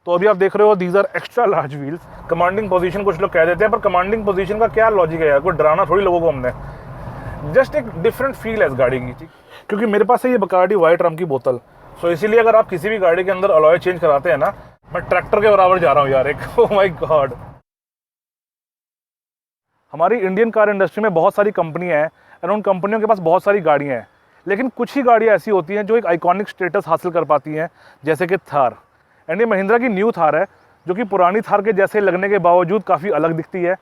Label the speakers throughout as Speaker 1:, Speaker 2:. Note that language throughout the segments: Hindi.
Speaker 1: तो अभी आप देख रहे हो these are extra large wheels. Commanding position कुछ लोग कह देते हैं, पर कमांडिंग पोजीशन का क्या लॉजिक है यार, कोई डराना थोड़ी लोगों को हमने, जस्ट एक डिफरेंट फील है इस गाड़ी की। ठीक, क्योंकि मेरे पास है ये बकार्डी वाइट रम की बोतल, सो इसीलिए अगर आप किसी भी गाड़ी के अंदर अलॉय चेंज कराते हैं ना, मैं ट्रैक्टर के बराबर जा रहा हूँ यार एक। Oh my God. हमारी इंडियन कार इंडस्ट्री में बहुत सारी कंपनियां हैं और उन कंपनियों के पास बहुत सारी गाड़ियां हैं, लेकिन कुछ ही गाड़ियां ऐसी होती हैं जो एक आइकॉनिक स्टेटस हासिल कर पाती हैं, जैसे कि थार। एंड ये महिंद्रा की न्यू थार है, जो कि पुरानी थार के जैसे लगने के बावजूद काफ़ी अलग दिखती है।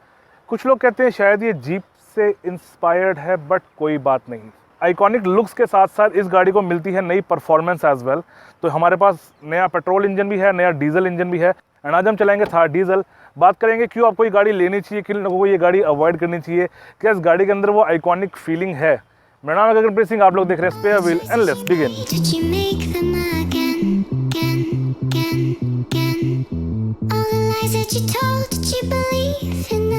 Speaker 1: कुछ लोग कहते हैं शायद ये जीप से इंस्पायर्ड है, बट कोई बात नहीं। आइकॉनिक लुक्स के साथ साथ इस गाड़ी को मिलती है नई परफॉर्मेंस एज वेल। तो हमारे पास नया पेट्रोल इंजन भी है, नया डीजल इंजन भी है। एंड आज हम चलाएंगे थार डीजल। बात करेंगे क्यों आपको ये गाड़ी लेनी चाहिए, किन लोगों को ये गाड़ी अवॉइड करनी चाहिए, क्या इस गाड़ी के अंदर वो आइकॉनिक फीलिंग है। मेरा नाम है गगनप्रीत सिंह, आप लोग देख रहे हैं spare wheel and let's begin.
Speaker 2: That you told, did you believe in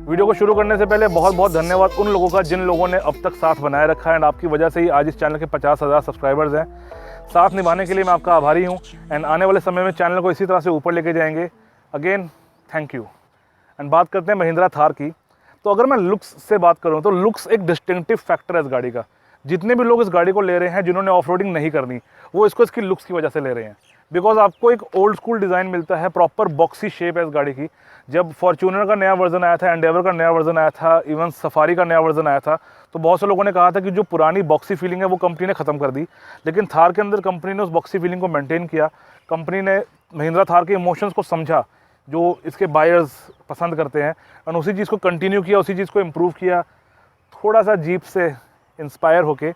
Speaker 1: video को शुरू करने से पहले बहुत बहुत धन्यवाद उन लोगों का जिन लोगों ने अब तक साथ बनाए रखा है, एंड आपकी वजह से ही आज इस चैनल के 50,000 सब्सक्राइबर्स हैं। साथ निभाने के लिए मैं आपका आभारी हूं, एंड आने वाले समय में चैनल को इसी तरह से ऊपर लेके जाएंगे। Again thank you. एंड बात करते हैं महिंद्रा थार की। तो अगर मैं लुक्स से बात करूँ तो लुक्स एक डिस्टिंक्टिव फैक्टर है इस गाड़ी का। जितने भी लोग इस गाड़ी को ले रहे हैं जिन्होंने ऑफ रोडिंग नहीं करनी, वो इसको इसकी लुक्स की वजह से ले रहे हैं। बिकॉज आपको एक ओल्ड स्कूल डिज़ाइन मिलता है, प्रॉपर बॉक्सी शेप है इस गाड़ी की। जब फॉर्च्यूनर का नया वर्जन आया था, एंडेवर का नया वर्जन आया था, इवन सफारी का नया वर्जन आया था, तो बहुत से लोगों ने कहा था कि जो पुरानी बॉक्सी फीलिंग है वो कंपनी ने ख़त्म कर दी। लेकिन थार के अंदर कंपनी ने उस बॉक्सी फीलिंग को मेंटेन किया। कंपनी ने महिंद्रा थार के इमोशंस को समझा जो इसके बायर्स पसंद करते हैं, और उसी चीज़ को कंटिन्यू किया, उसी चीज़ को इम्प्रूव किया, थोड़ा सा जीप से इंस्पायर होके।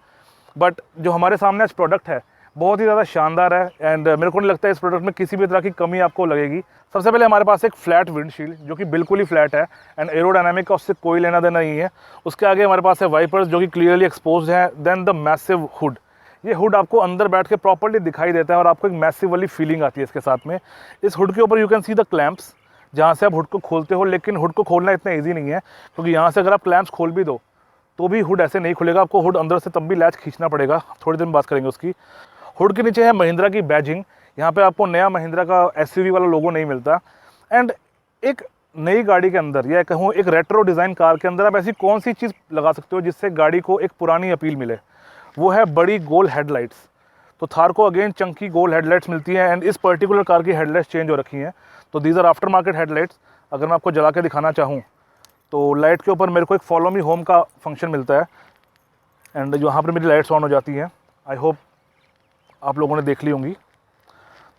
Speaker 1: बट जो हमारे सामने आज प्रोडक्ट है बहुत ही ज़्यादा शानदार है, एंड मेरे को नहीं लगता है इस प्रोडक्ट में किसी भी तरह की कमी आपको लगेगी। सबसे पहले हमारे पास एक फ्लैट विंडशील्ड जो कि बिल्कुल ही फ्लैट है, एंड एरोडायनामिक का उससे कोई लेना देना नहीं है। उसके आगे हमारे पास है वाइपर्स जो कि क्लियरली एक्सपोज्ड हैं। देन द मैसिव हुड, ये हुड आपको अंदर बैठ के प्रॉपर्ली दिखाई देता है और आपको एक मैसिव वाली फीलिंग आती है इसके साथ में। इस हुड के ऊपर you can see the clamps, जहाँ से आप हुड को खोलते हो, लेकिन हुड को खोलना इतना ईजी नहीं है, क्योंकि यहाँ से अगर आप क्लैंप्स खोल भी दो तो भी हुड ऐसे नहीं खुलेगा, आपको हुड अंदर से तब भी लैच खींचना पड़ेगा। थोड़ी देर में बात करेंगे उसकी। हुड के नीचे है महिंद्रा की बैजिंग, यहाँ पे आपको नया महिंद्रा का एसयूवी वाला लोगो नहीं मिलता। एंड एक नई गाड़ी के अंदर, या कहूँ एक रेट्रो डिज़ाइन कार के अंदर, आप ऐसी कौन सी चीज़ लगा सकते हो जिससे गाड़ी को एक पुरानी अपील मिले, वो है बड़ी गोल हेडलाइट्स। तो थार को अगेन चंकी गोल हेडलाइट्स मिलती हैं, एंड इस पर्टिकुलर कार की हेडलाइट्स चेंज हो रखी हैं। तो these are aftermarket headlights. अगर मैं आपको जला के दिखाना चाहूँ तो लाइट के ऊपर मेरे को एक फॉलो मी होम का फंक्शन मिलता है, एंड यहाँ पर मेरी लाइट्स ऑन हो जाती हैं। आई होप आप लोगों ने देख ली होंगी।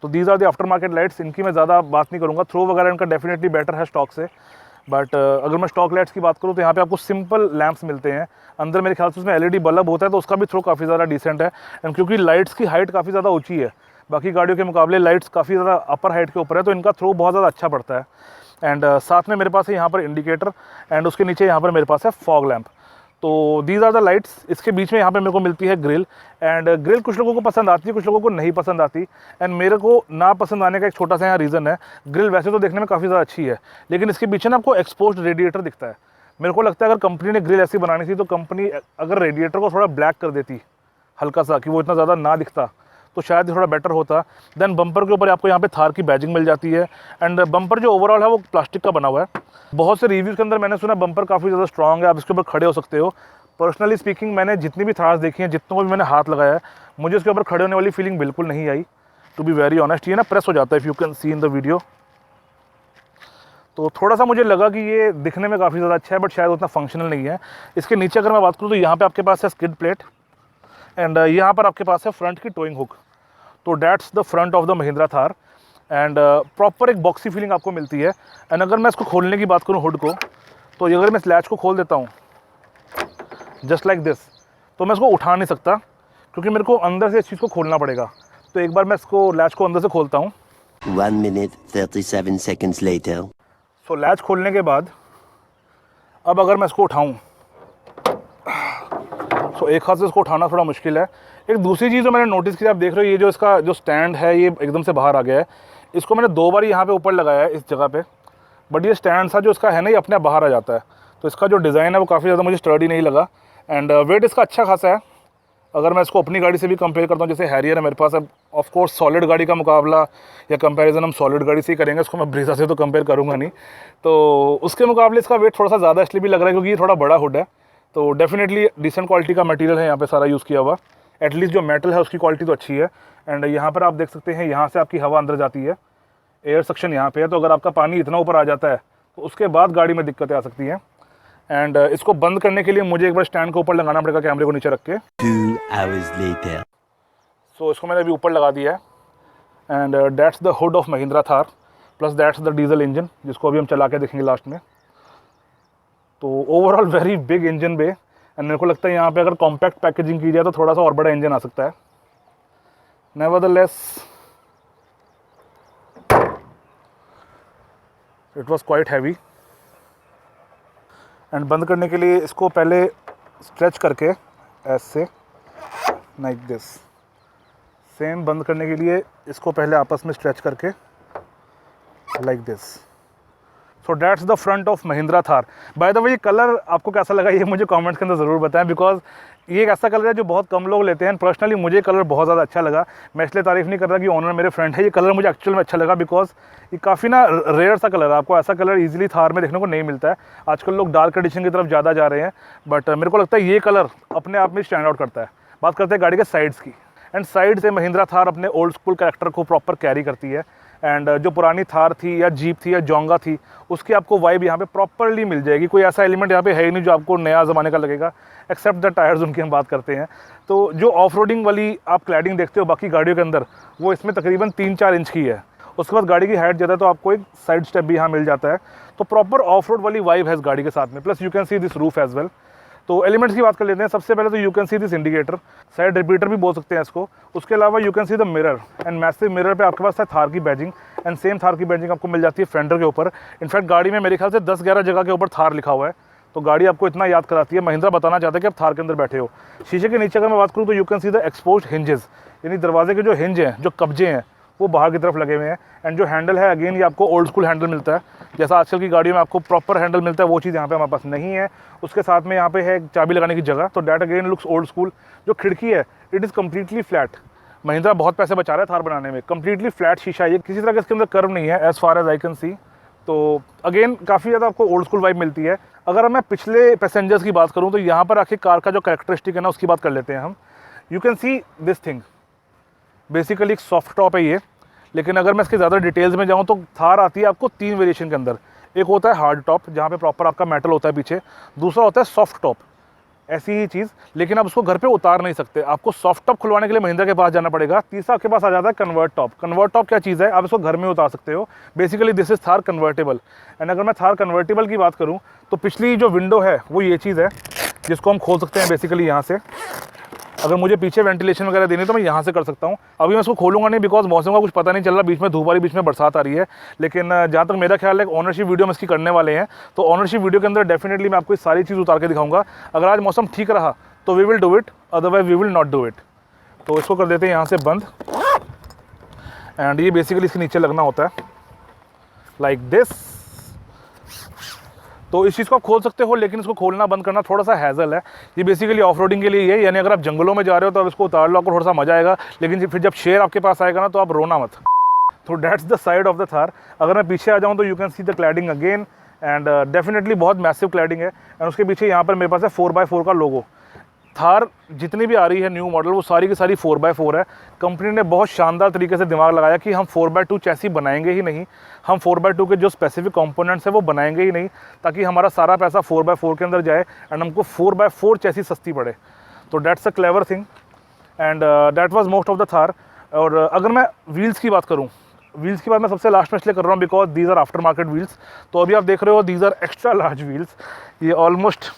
Speaker 1: तो these are the aftermarket lights. इनकी मैं ज़्यादा बात नहीं करूँगा, थ्रो वगैरह इनका डेफिनेटली बेटर है स्टॉक से। बट अगर मैं स्टॉक लाइट्स की बात करूँ तो यहाँ पे आपको सिंपल लैंप्स मिलते हैं। अंदर मेरे ख्याल से उसमें एलईडी बल्ब होता है, तो उसका भी थ्रो काफ़ी ज़्यादा डिसेंट है। एंड क्योंकि लाइट्स की हाइट काफ़ी ज़्यादा ऊँची है, बाकी गाड़ियों के मुकाबले लाइट्स काफ़ी ज़्यादा अपर हाइट के ऊपर है, तो इनका थ्रो बहुत ज़्यादा अच्छा पड़ता है। एंड साथ में मेरे पास है यहाँ पर इंडिकेटर, एंड उसके नीचे यहाँ पर मेरे पास है फॉग लैम्प। तो दीज आर द लाइट्स। इसके बीच में यहाँ पे मेरे को मिलती है ग्रिल, एंड ग्रिल कुछ लोगों को पसंद आती है, कुछ लोगों को नहीं पसंद आती। एंड मेरे को ना पसंद आने का एक छोटा सा यहाँ रीज़न है, ग्रिल वैसे तो देखने में काफ़ी ज़्यादा अच्छी है, लेकिन इसके पीछे ना आपको एक्सपोज्ड रेडिएटर दिखता है। मेरे को लगता है अगर कंपनी ने ग्रिल ऐसी बनानी थी तो कंपनी अगर रेडिएटर को थोड़ा ब्लैक कर देती हल्का सा, कि वो इतना ज़्यादा ना दिखता, तो शायद थोड़ा बेटर होता। देन बम्पर के ऊपर आपको यहाँ पे थार की बैजिंग मिल जाती है, एंड बम्पर जो ओवरऑल है वो प्लास्टिक का बना हुआ है। बहुत से रिव्यूज़ के अंदर मैंने सुना बम्पर काफ़ी ज़्यादा स्ट्रॉन्ग है, आप इसके ऊपर खड़े हो सकते हो, पर्सनली स्पीकिंग मैंने जितनी भी थार्स देखी हैं, जितनों को भी मैंने हाथ लगाया है, मुझे उसके ऊपर खड़े होने वाली फीलिंग बिल्कुल नहीं आई, टू बी वेरी ऑनेस्ट। ये ना प्रेस हो जाता है, if you can C in the video. तो थोड़ा सा मुझे लगा कि ये दिखने में काफ़ी ज़्यादा अच्छा है, बट शायद उतना फंक्शनल नहीं है। इसके नीचे अगर मैं बात करूँ तो यहाँ पे आपके पास है स्किड प्लेट, एंड यहाँ पर आपके पास है फ्रंट की टोइंग हुक। तो that's the front of the Mahindra Thar, and proper एक बॉक्सी फीलिंग आपको मिलती है। एंड अगर मैं इसको खोलने की बात करूँ हुड को, तो अगर मैं इस लैच को खोल देता हूँ जस्ट लाइक दिस, तो मैं इसको उठा नहीं सकता क्योंकि मेरे को अंदर से इस चीज़ को खोलना पड़ेगा। तो एक बार मैं इसको लैच को अंदर से खोलता हूँ।
Speaker 3: 1 minute 37 seconds later.
Speaker 1: सो लैच खोलने के बाद अब अगर मैं इसको उठाऊँ, सो एक हाथ से इसको उठाना थोड़ा मुश्किल है। एक दूसरी चीज़ जो मैंने नोटिस की, आप देख रहे हो ये जो इसका जो स्टैंड है ये एकदम से बाहर आ गया है। इसको मैंने 2 बार यहाँ पे ऊपर लगाया है इस जगह पे, बट ये स्टैंड सा जो इसका है ना, ये अपने आप बाहर आ जाता है। तो इसका जो डिज़ाइन है वो काफ़ी ज़्यादा मुझे स्टर्डी नहीं लगा, एंड वेट इसका अच्छा खासा है। अगर मैं इसको अपनी गाड़ी से भी कंपेयर करता हूँ, जैसे हैरियर है मेरे पास, अब ऑफ कोर्स सॉलिड गाड़ी का मुकाबला या कंपैरिजन हम सॉलिड गाड़ी से ही करेंगे, इसको मैं ब्रीज़ा से तो कंपेयर करूँगा नहीं। तो उसके मुकाबले इसका वेट थोड़ा सा ज़्यादा इसलिए भी लग रहा है क्योंकि ये थोड़ा बड़ा हुड है। तो डेफिनेटली डिसेंट क्वालिटी का मटेरियल है यहाँ पे सारा यूज़ किया हुआ, एटलीस्ट जो मेटल है उसकी क्वालिटी तो अच्छी है। एंड यहाँ पर आप देख सकते हैं, यहाँ से आपकी हवा अंदर जाती है, एयर सेक्शन यहाँ पे है। तो अगर आपका पानी इतना ऊपर आ जाता है तो उसके बाद गाड़ी में दिक्कतें आ सकती हैं। एंड इसको बंद करने के लिए मुझे एक बार स्टैंड को ऊपर लगाना पड़ेगा, कैमरे को नीचे रख के।
Speaker 3: 2 hours later.
Speaker 1: सो इसको मैंने अभी ऊपर लगा दिया है, and that's the hood of Mahindra Thar, plus that's the diesel engine, जिसको अभी हम चला के देखेंगे लास्ट में। तो overall very big engine bay, and मेरे को लगता है यहाँ पे अगर कॉम्पैक्ट पैकेजिंग की जाए तो थोड़ा सा और बड़ा इंजन आ सकता है। Nevertheless it was quite heavy. And बंद करने के लिए इसको पहले स्ट्रेच करके ऐसे लाइक दिस, सेम बंद करने के लिए इसको पहले आपस में स्ट्रेच करके like this. So that's the front of Mahindra Thar. By the way ये कलर आपको कैसा लगा ये मुझे कमेंट्स के अंदर ज़रूर बताएं, बिकॉज ये एक ऐसा कलर है जो बहुत कम लोग लेते हैं। पर्सनली मुझे कलर बहुत ज़्यादा अच्छा लगा। मैं इसलिए तारीफ़ नहीं कर रहा कि ओनर मेरे फ्रेंड है, ये कलर मुझे एक्चुअल में अच्छा लगा, बिकॉज ये काफ़ी ना रेयर सा कलर है। आपको ऐसा कलर ईजिली थार में देखने को नहीं मिलता है। आजकल लोग डार्क एडिशन की तरफ ज़्यादा जा रहे हैं, बट मेरे को लगता है ये कलर अपने आप में स्टैंड आउट करता है। बात करते हैं गाड़ी के साइड्स की, एंड साइड से महिंद्रा थार अपने ओल्ड स्कूल कैरेक्टर को प्रॉपर कैरी करती है। एंड जो पुरानी थार थी या जीप थी या जोंगा थी, उसकी आपको वाइब यहाँ पे प्रॉपरली मिल जाएगी। कोई ऐसा एलिमेंट यहाँ पे है ही नहीं जो आपको नया ज़माने का लगेगा, एक्सेप्ट द टायर्स, उनकी हम बात करते हैं। तो जो ऑफ रोडिंग वाली आप क्लैडिंग देखते हो बाकी गाड़ियों के अंदर, वो इसमें तकरीबन 3-4 इंच की है। उसके बाद गाड़ी की हाइट ज़्यादा है तो आपको एक साइड स्टेप भी यहाँ मिल जाता है। तो प्रॉपर ऑफ रोड वाली वाइब है इस गाड़ी के साथ में, plus you can see this roof as well. तो एलिमेंट्स की बात कर लेते हैं। सबसे पहले तो you can see this indicator, side repeater भी बोल सकते हैं इसको। उसके अलावा you can see the mirror, and massive mirror पे आपके पास है थार की बैजिंग, एंड सेम थार की बैजिंग आपको मिल जाती है फेंडर के ऊपर। इनफैक्ट गाड़ी में मेरे ख्याल से 10-11 जगह के ऊपर थार लिखा हुआ है। तो गाड़ी आपको इतना याद कराती है, महिंद्रा बताना चाहता है कि आप थार के अंदर बैठे हो। शीशे के नीचे अगर मैं बात करूँ तो you can see the exposed hinges, यानी दरवाजे के जो हिंज हैं, जो कब्जे हैं, वो बाहर की तरफ लगे हुए हैं। एंड जो हैंडल है अगेन ये आपको ओल्ड स्कूल हैंडल मिलता है, जैसा आजकल की गाड़ियों में आपको प्रॉपर हैंडल मिलता है, वो चीज़ यहाँ पे हमारे पास नहीं है। उसके साथ में यहाँ पे है चाबी लगाने की जगह, तो that again looks old school. जो खिड़की है it is completely flat. Mahindra बहुत पैसे बचा रहा है थार बनाने में। कम्प्लीटली फ्लैट शीशा, ये किसी तरह का इसके अंदर कर्व नहीं है as far as I can see. तो अगेन काफ़ी ज़्यादा आपको ओल्ड स्कूल वाइब मिलती है। अगर मैं पिछले पैसेंजर्स की बात करूँ तो यहाँ पर आखिर कार का जो कैरेक्टरिस्टिक है ना उसकी बात कर लेते हैं हम। You can see this thing, basically एक सॉफ्ट टॉप है ये, लेकिन अगर मैं इसके ज़्यादा डिटेल्स में जाऊँ तो थार आती है आपको 3 वेरिएशन के अंदर। एक होता है हार्ड टॉप जहाँ पे प्रॉपर आपका मेटल होता है पीछे, दूसरा होता है सॉफ्ट टॉप, ऐसी ही चीज़, लेकिन आप उसको घर पे उतार नहीं सकते, आपको सॉफ्ट टॉप खुलवाने के लिए महिंद्रा के पास जाना पड़ेगा। तीसरा आपके पास आ जाता है कन्वर्ट टॉप। कन्वर्ट टॉप क्या चीज़ है, आप इसको घर में उतार सकते हो। Basically this is Thar convertible. And अगर मैं थार कन्वर्टेबल की बात करूँ तो पिछली जो विंडो है वो ये चीज़ है, जिसको हम खोल सकते हैं बेसिकली यहाँ से। अगर मुझे पीछे वेंटिलेशन वगैरह देनी तो मैं यहाँ से कर सकता हूँ। अभी मैं इसको खोलूँगा नहीं, बिकॉज मौसम का कुछ पता नहीं चल रहा, बीच में धूप आ रही, बीच में बरसात आ रही है। लेकिन जहाँ तक मेरा ख्याल है ऑनरशिप वीडियो में इसकी करने वाले हैं, तो ऑनरशिप वीडियो के अंदर डेफिनेटली मैं आपको सारी चीज़ उतार के दिखाऊंगा। अगर आज मौसम ठीक रहा तो we will do it, otherwise we will not do it. तो इसको कर देते हैं यहाँ से बंद, एंड ये बेसिकली इसके नीचे लगना होता है लाइक दिस। तो इस चीज़ को आप खोल सकते हो, लेकिन इसको खोलना बंद करना थोड़ा सा हैजल है। ये बेसिकली ऑफ रोडिंग के लिए है, यानी अगर आप जंगलों में जा रहे हो तो आप इसको उतार लो, आपको थोड़ा सा मजा आएगा, लेकिन फिर जब शेर आपके पास आएगा ना तो आप रोना मत। तो that's the side of the Thar. अगर मैं पीछे आ जाऊँ तो you can see the cladding again, and definitely बहुत मैसिव क्लैडिंग है। एंड उसके पीछे यहाँ पर मेरे पास है 4x4 का लोगो। थार जितनी भी आ रही है न्यू मॉडल वो सारी की सारी 4x4 है। कंपनी ने बहुत शानदार तरीके से दिमाग लगाया कि हम 4x2 चैसी बनाएंगे ही नहीं, हम 4x2 के जो स्पेसिफिक कंपोनेंट्स है वो बनाएंगे ही नहीं, ताकि हमारा सारा पैसा 4x4 के अंदर जाए एंड हमको 4x4 चैसी सस्ती पड़े। तो that's a clever thing and that was most of the Thar. और अगर मैं व्हील्स की बात करूँ, व्हील्स की बात मैं सबसे लास्ट में इसलिए कर रहा हूँ because these are aftermarket wheels. तो अभी आप देख रहे हो these are extra large wheels. ये ऑलमोस्ट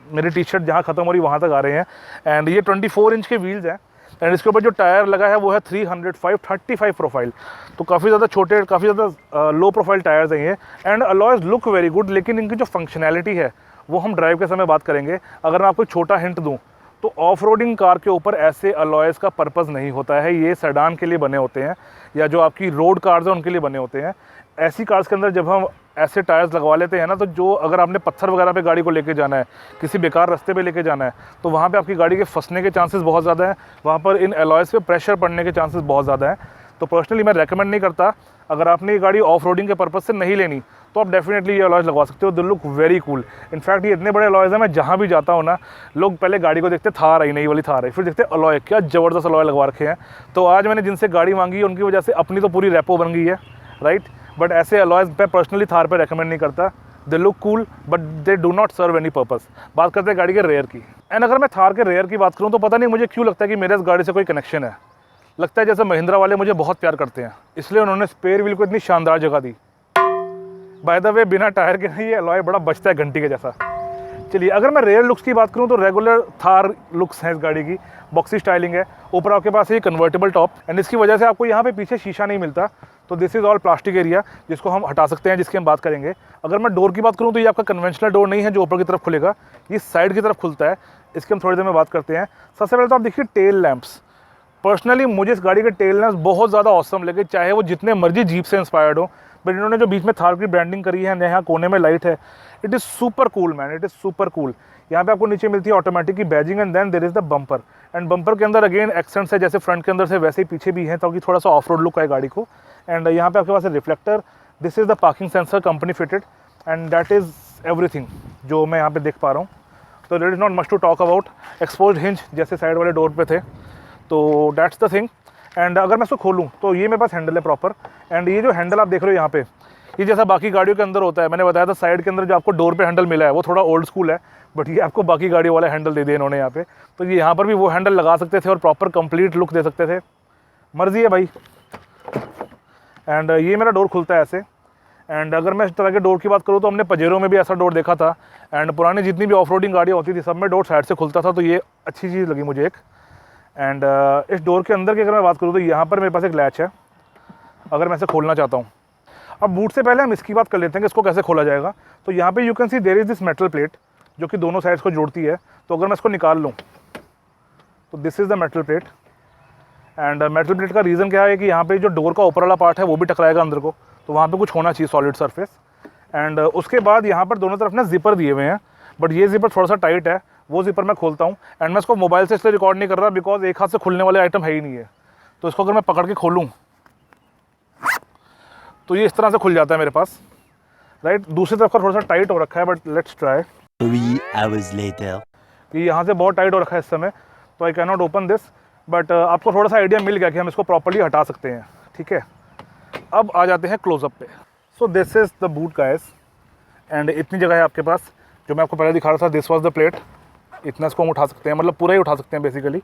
Speaker 1: मेरी टी शर्ट जहाँ ख़त्म हो रही वहाँ तक आ रहे हैं। एंड ये 24 इंच के व्हील्स हैं। एंड इसके ऊपर जो टायर लगा है वो है 305/35 प्रोफाइल। तो काफ़ी ज़्यादा छोटे, काफ़ी ज़्यादा लो प्रोफाइल टायर्स हैं ये। And alloys look very good, लेकिन इनकी जो फंक्शनैलिटी है वो हम ड्राइव के समय बात करेंगे। अगर मैं आपको छोटा हिंट दूँ तो ऑफ रोडिंग कार के ऊपर ऐसे अलॉयज़ का पर्पज़ नहीं होता है। ये सेडान के लिए बने होते हैं या जो आपकी रोड कार्स हैं उनके लिए बने होते हैं। ऐसी कार्स के अंदर जब हम ऐसे टायर्स लगवा लेते हैं ना, तो जो अगर आपने पत्थर वगैरह पे गाड़ी को लेके जाना है, किसी बेकार रास्ते पे लेके जाना है, तो वहाँ पे आपकी गाड़ी के फंसने के चांसेस बहुत ज़्यादा हैं। वहाँ पर इन अलॉयज़ पे प्रेशर पड़ने के चांसेस बहुत ज़्यादा हैं। तो पर्सनली मैं रेकमेंड नहीं करता। अगर आपने ये गाड़ी ऑफ रोडिंग के पर्पज़ से नहीं लेनी तो आप डेफिनेटली ये अलॉयज़ लगवा सकते हो। They look very cool. In fact ये इतने बड़े अलॉयज़ हैं, मैं जहाँ भी जाता हूँ ना, लोग पहले गाड़ी को देखते थार आई, नई वाली थार है, फिर देखते अलॉय, क्या ज़बरदस्त अलॉय लगवा रखे हैं। तो आज मैंने जिनसे गाड़ी मांगी उनकी वजह से अपनी तो पूरी रेपो बन गई है, राइट। बट ऐसे अलॉयज़ मैं पर्सनली थार पे रेकमेंड नहीं करता। They look cool but they do not serve any purpose. बात करते हैं गाड़ी के रेयर की। एंड अगर मैं थार के रेयर की बात करूँ तो पता नहीं मुझे क्यों लगता है कि मेरे इस गाड़ी से कोई कनेक्शन है। लगता है जैसे महिंद्रा वाले मुझे बहुत प्यार करते हैं, इसलिए उन्होंने स्पेयर व्हील को इतनी शानदार जगह दी। बाय द वे बिना टायर के नहीं, ये अलॉय बड़ा बचता है घंटी के जैसा। चलिए अगर मैं रेयर लुक्स की बात करूँ तो रेगुलर थार लुक्स हैं इस गाड़ी की। बॉक्सी स्टाइलिंग है, ऊपर आपके पास ये कन्वर्टेबल टॉप, एंड इसकी वजह से आपको यहाँ पे पीछे शीशा नहीं मिलता। तो this is all plastic area जिसको हम हटा सकते हैं, जिसकी हम बात करेंगे। अगर मैं डोर की बात करूँ तो ये आपका कन्वेंशनल डोर नहीं है जो ऊपर की तरफ खुलेगा, ये साइड की तरफ खुलता है। इसकी हम थोड़ी देर में बात करते हैं। सबसे पहले तो आप देखिए टेल लैंप्स। पर्सनली मुझे इस गाड़ी के टेल लैंप्स बहुत ज़्यादा ऑसम लगे, चाहे वो जितने मर्जी जीप से इंस्पायर्ड हो। बट इन्होंने जो बीच में थार की ब्रांडिंग करी है, यहाँ कोने में लाइट है, it is super cool man, it is super cool. यहाँ पे आपको नीचे मिलती है ऑटोमेटिक की badging and then there is the bumper. And bumper के अंदर अगेन एक्सेंट्स है, जैसे फ्रंट के अंदर से वैसे ही पीछे भी हैं, ताकि थोड़ा सा ऑफ रोड लुक आए गाड़ी को। एंड यहाँ पे आपके पास है reflector. This is the parking sensor company fitted and that is everything जो मैं यहाँ पे देख पा रहा हूँ। तो there is not much to talk about. Exposed hinge जैसे साइड वाले डोर पे थे, तो दैट्स द थिंग। एंड अगर मैं इसको खोलूँ तो ये मेरे पास हैंडल है प्रॉपर। एंड ये जो हैंडल आप देख रहे हो यहाँ पे, ये जैसा बाकी गाड़ियों के अंदर होता है, मैंने बताया था साइड के अंदर जो आपको डोर पे हैंडल मिला है वो थोड़ा ओल्ड स्कूल है, बट ये आपको बाकी गाड़ियों वाला हैंडल दे दिया इन्होंने यहाँ पे। तो ये यहाँ पर भी वो हैंडल लगा सकते थे और प्रॉपर कंप्लीट लुक दे सकते थे, मर्जी है भाई। एंड ये मेरा डोर खुलता है ऐसे। एंड अगर मैं इस तरह के डोर की बात करूँ तो हमने पजेरो में भी ऐसा डोर देखा था। एंड पुरानी जितनी भी ऑफ रोडिंग गाड़ियाँ होती थी सब में डोर साइड से खुलता था, तो ये अच्छी चीज़ लगी मुझे एक। एंड इस डोर के अंदर की अगर मैं बात करूँ तो यहाँ पर मेरे पास एक लैच है, अगर मैं इसे खोलना चाहता हूँ। अब बूट से पहले हम इसकी बात कर लेते हैं कि इसको कैसे खोला जाएगा। तो यहाँ पे you can see there is this metal plate जो कि दोनों साइड्स को जोड़ती है। तो अगर मैं इसको निकाल लूँ तो this is the metal plate. And metal plate का रीज़न क्या है कि यहाँ पे जो डोर का ऊपर वाला पार्ट है वो भी टकराएगा अंदर को, तो वहाँ पे कुछ होना चाहिए सॉलिड सरफेस। एंड उसके बाद यहाँ पर दोनों तरफ ना जिपर दिए हुए हैं, बट ये जिपर थोड़ा सा टाइट है, वो जिपर मैं खोलता हूँ। एंड मैं इसको मोबाइल से इसलिए रिकॉर्ड नहीं कर रहा बिकॉज एक हाथ से खुलने वाले आइटम है ही नहीं है। तो इसको अगर मैं पकड़ के खोलूँ तो ये इस तरह से खुल जाता है मेरे पास, राइट। दूसरी तरफ का थोड़ा सा टाइट हो रखा है, but let's try.
Speaker 3: 3 hours later.
Speaker 1: ये यहाँ से बहुत टाइट हो रखा है इस समय, तो I can not open this. But आपको थोड़ा सा आइडिया मिल गया कि हम इसको प्रॉपर्ली हटा सकते हैं, ठीक है। अब आ जाते हैं क्लोजअप पे। सो this is the boot guys. And इतनी जगह है आपके पास, जो मैं आपको पहले दिखा रहा था, दिस वाज द प्लेट। इतना इसको हम उठा सकते हैं, मतलब पूरा ही उठा सकते हैं बेसिकली।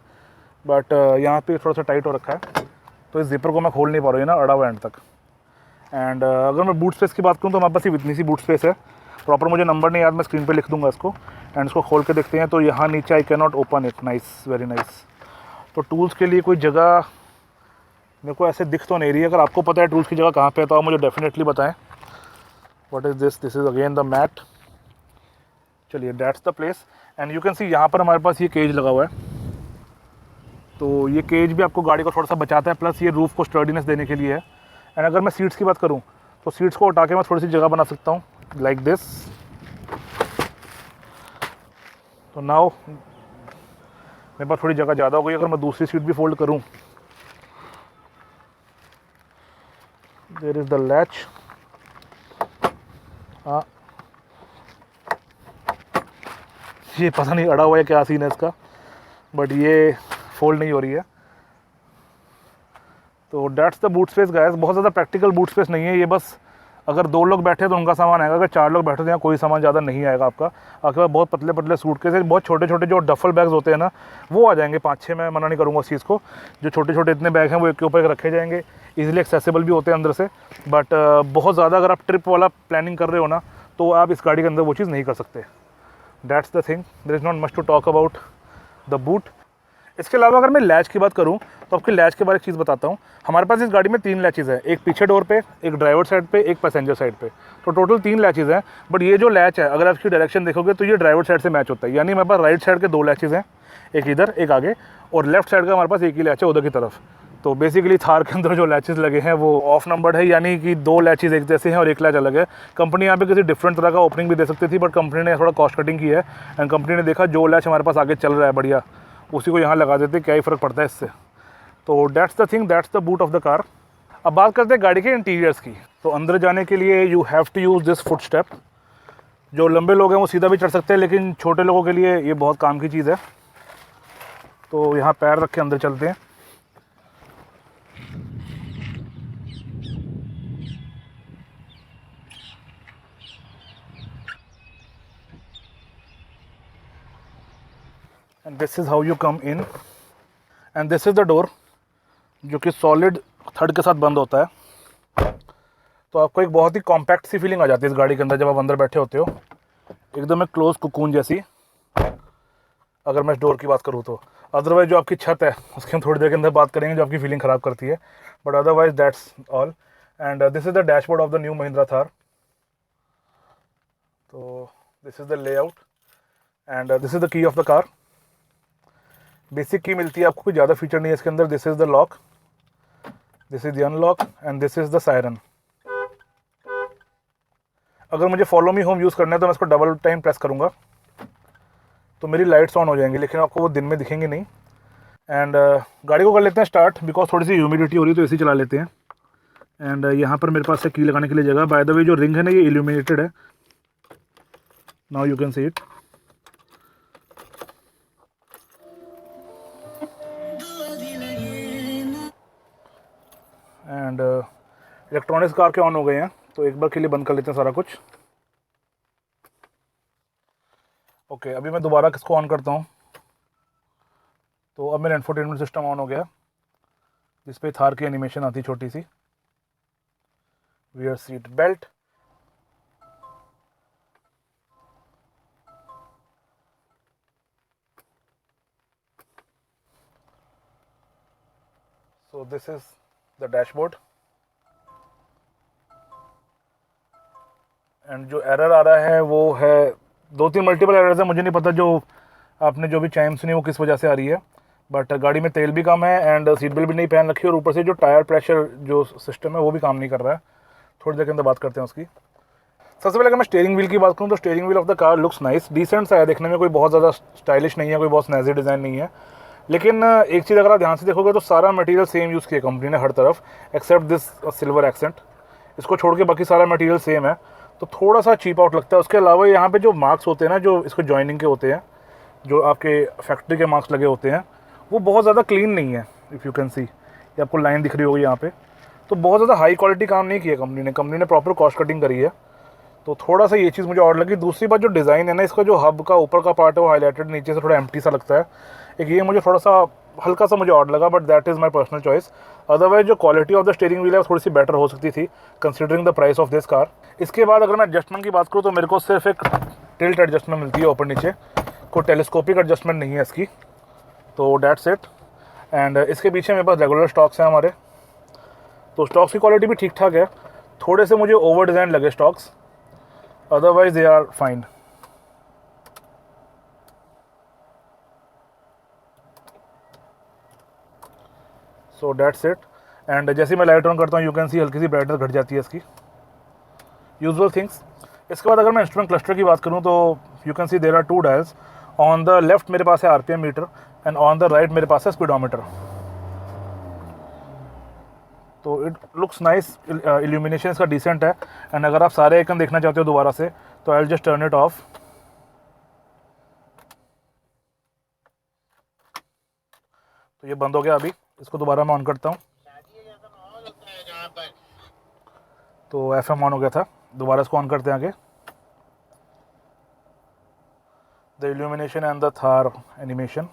Speaker 1: बट यहाँ पे थोड़ा सा टाइट हो रखा है, तो इस जिपर को मैं खोल नहीं पा रहा हूँ ना, अड़ा हुआ एंड तक। एंड अगर मैं बूट स्पेस की बात करूँ तो हमारे पास सिर्फ इतनी सी बूट स्पेस है। प्रॉपर मुझे नंबर नहीं याद, मैं स्क्रीन पे लिख दूंगा इसको। एंड इसको खोल के देखते हैं तो यहाँ नीचे I can not open it. Nice, very nice. तो टूल्स के लिए कोई जगह मेरे को ऐसे दिख तो नहीं रही है। अगर आपको पता है टूल्स की जगह कहाँ पे है तो आप मुझे डेफिनेटली बताएं। What is this? This is again the mat. चलिए, that's the place. And you can see यहाँ पर हमारे पास ये केज लगा हुआ है, तो ये केज भी आपको गाड़ी को थोड़ा सा बचाता है, प्लस ये रूफ को स्टर्डीनेस देने के लिए है। एंड अगर मैं सीट्स की बात करूँ तो सीट्स को उठा के मैं थोड़ी सी जगह बना सकता हूँ, लाइक दिस। तो नाउ मेरे पास थोड़ी जगह ज़्यादा हो गई। अगर मैं दूसरी सीट भी फोल्ड करूँ, देयर इज़ द लैच। हाँ, ये पता नहीं अड़ा हुआ है क्या सीन है इसका, बट ये फोल्ड नहीं हो रही है। तो that's the boot space guys. बहुत ज़्यादा प्रैक्टिकल बूट स्पेस नहीं है ये, बस अगर 2 लोग बैठे तो उनका सामान आएगा, अगर 4 लोग बैठे तो यहाँ कोई सामान ज़्यादा नहीं आएगा आपका। आपके पास बहुत पतले पतले सूटकेस है, बहुत छोटे छोटे जो डफल बैग्स होते हैं ना वो आ जाएंगे 5-6, मैं मना नहीं करूँगा उस चीज़ को। जो छोटे छोटे इतने बैग हैं वो एक के ऊपर एक रखे जाएंगे, ईजिली एक्सेसिबल भी होते हैं अंदर से। बट बहुत ज़्यादा अगर आप ट्रिप वाला प्लानिंग कर रहे हो ना तो आप इस गाड़ी के अंदर वो चीज़ नहीं कर सकते। That's the thing, there is not much to talk about the boot. इसके अलावा अगर मैं लैच की बात करूं तो आपकी लैच के बारे में एक चीज़ बताता हूं। हमारे पास इस गाड़ी में 3 लैचेज़ हैं, एक पीछे डोर पे, एक ड्राइवर साइड पे, एक पैसेंजर साइड पे। तो टोटल 3 लैचेज़ हैं। बट ये जो लैच है अगर आप इसकी डायरेक्शन देखोगे तो ये ड्राइवर साइड से मैच होता है, यानी हमारे पास राइट साइड के 2 लैचेज़ हैं, एक इधर एक आगे, और लेफ्ट साइड का हमारे पास एक ही लैच है उधर की तरफ। तो बेसिकली थार के अंदर जो लैचेज़ लगे हैं वो ऑफ नंबर्ड है, यानी कि 2 लैचेज़ एक जैसे हैं और एक लैच अलग है। कंपनी यहाँ पे किसी डिफरेंट तरह का ओपनिंग भी दे सकती थी, बट कंपनी ने थोड़ा कॉस्ट कटिंग की है एंड कंपनी ने देखा जो लैच हमारे पास आगे चल रहा है बढ़िया, उसी को यहाँ लगा देते, क्या ही फ़र्क पड़ता है इससे। तो that's the thing, that's the boot of the car. अब बात करते हैं गाड़ी के इंटीरियर्स की। तो अंदर जाने के लिए you have to use this foot step. जो लंबे लोग हैं वो सीधा भी चढ़ सकते हैं, लेकिन छोटे लोगों के लिए ये बहुत काम की चीज़ है। तो यहाँ पैर रख के अंदर चलते हैं। And this is how you come in, and this is the door जो कि सॉलिड थर्ड के साथ बंद होता है। तो आपको एक बहुत ही कॉम्पैक्ट सी फीलिंग आ जाती है इस गाड़ी के अंदर जब आप अंदर बैठे होते हो, एकदम एक क्लोज कुकून जैसी, अगर मैं इस डोर की बात करूँ तो। अदरवाइज जो आपकी छत है उसकी हम थोड़ी देर के अंदर बात करेंगे, जो आपकी फीलिंग ख़राब करती है, but otherwise that's all. And this is the dashboard of the new Mahindra Thar. तो this is the layout and this is the key of the car. Basic key मिलती है आपको, कोई ज़्यादा फीचर नहीं है इसके अंदर। This is the lock, this is the unlock and this is the siren. अगर मुझे फॉलो मी होम यूज़ करना है तो मैं इसको डबल टाइम प्रेस करूँगा तो मेरी लाइट्स ऑन हो जाएंगी, लेकिन आपको वो दिन में दिखेंगी नहीं। एंड गाड़ी को कर लेते हैं स्टार्ट, बिकॉज थोड़ी सी ह्यूमिडिटी हो रही है तो एसी चला लेते हैं। एंड यहाँ पर मेरे पास है की लगाने के लिए जगह। बाय द वे जो रिंग है ना ये इल्यूमिनेटेड है, now you can see it. And electronics car के ऑन हो गए हैं, तो एक बार के लिए बंद कर लेते हैं सारा कुछ। ओके, अभी मैं दोबारा किसको ऑन करता हूँ। तो अब मेरा इंफोटेनमेंट सिस्टम ऑन हो गया, जिस पे थार की एनिमेशन आती छोटी सी। Wear seat belt, so this is the dashboard. And जो एरर आ रहा है वो है 2-3 मल्टीपल एरर्स है, मुझे नहीं पता जो आपने जो भी चाइम सुनी वो किस वजह से आ रही है। बट गाड़ी में तेल भी कम है एंड सीट बेल्ट भी नहीं पहन रखी, और ऊपर से जो टायर प्रेशर जो सिस्टम है वो भी काम नहीं कर रहा है। थोड़ी देर के अंदर बात करते हैं उसकी। सबसे पहले अगर मैं स्टीयरिंग व्हील की बात करूँ तो steering wheel of the car looks nice, decent सा है देखने में, कोई बहुत ज़्यादा स्टाइलिश नहीं है, कोई बहुत स्नैजी डिज़ाइन नहीं है। लेकिन एक चीज़ अगर आप ध्यान से देखोगे तो सारा मटेरियल सेम यूज़ किया कंपनी ने हर तरफ, एक्सेप्ट दिस सिल्वर एक्सेंट। इसको छोड़ के बाकी सारा मटेरियल सेम है, तो थोड़ा सा चीप आउट लगता है। उसके अलावा यहाँ पे जो मार्क्स होते हैं ना, जो इसको जॉइनिंग के होते हैं, जो आपके फैक्ट्री के मार्क्स लगे होते हैं, वो बहुत ज़्यादा क्लीन नहीं है। इफ़ यू कैन सी, ये आपको लाइन दिख रही होगी यहाँ पे, तो बहुत ज़्यादा हाई क्वालिटी काम नहीं किया कंपनी ने प्रॉपर कॉस्ट कटिंग करी है। तो थोड़ा सा ये चीज़ मुझे और लगी। दूसरी बात जो डिज़ाइन है ना, इसका जो हब का ऊपर का पार्ट है वो हाईलाइटेड, नीचे से थोड़ा एम्प्टी सा लगता है। एक ये मुझे थोड़ा सा हल्का सा मुझे और लगा, but that is my personal choice. Otherwise जो quality of the steering wheel है थोड़ी सी बेटर हो सकती थी considering the price of this car. इसके बाद अगर मैं एडजस्टमेंट की बात करूँ तो मेरे को सिर्फ एक टिल्ट एडजस्टमेंट मिलती है ऊपर नीचे, कोई टेलीस्कोपिक एडजस्टमेंट नहीं है इसकी। तो दैट्स इट। एंड इसके पीछे मेरे पास रेगुलर स्टॉक्स हैं हमारे, तो स्टॉक्स की क्वालिटी भी ठीक ठाक है। थोड़े से मुझे ओवर डिज़ाइन लगे stocks, otherwise they are fine. So that's it. And जैसे मैं लाइट ऑन करता हूँ यू कैन सी हल्की सी ब्राइटनेस घट जाती है इसकी, यूजुअल थिंग्स। इसके बाद अगर मैं इंस्ट्रूमेंट क्लस्टर की बात करूँ तो you can see there are 2 dials. On the left मेरे पास है RPM meter and on the right मेरे पास है स्पीडोमीटर। तो इट लुक्स नाइस, इल्यूमिनेशन इसका डिसेंट है। एंड अगर आप सारे आइकन देखना चाहते हो दोबारा से तो I will just turn it of. तो ये बंद हो गया। अभी इसको दोबारा मैं ऑन करता हूँ, तो FM ऑन हो गया था। दोबारा इसको ऑन करते हैं आगे। The illumination and the Thar animation,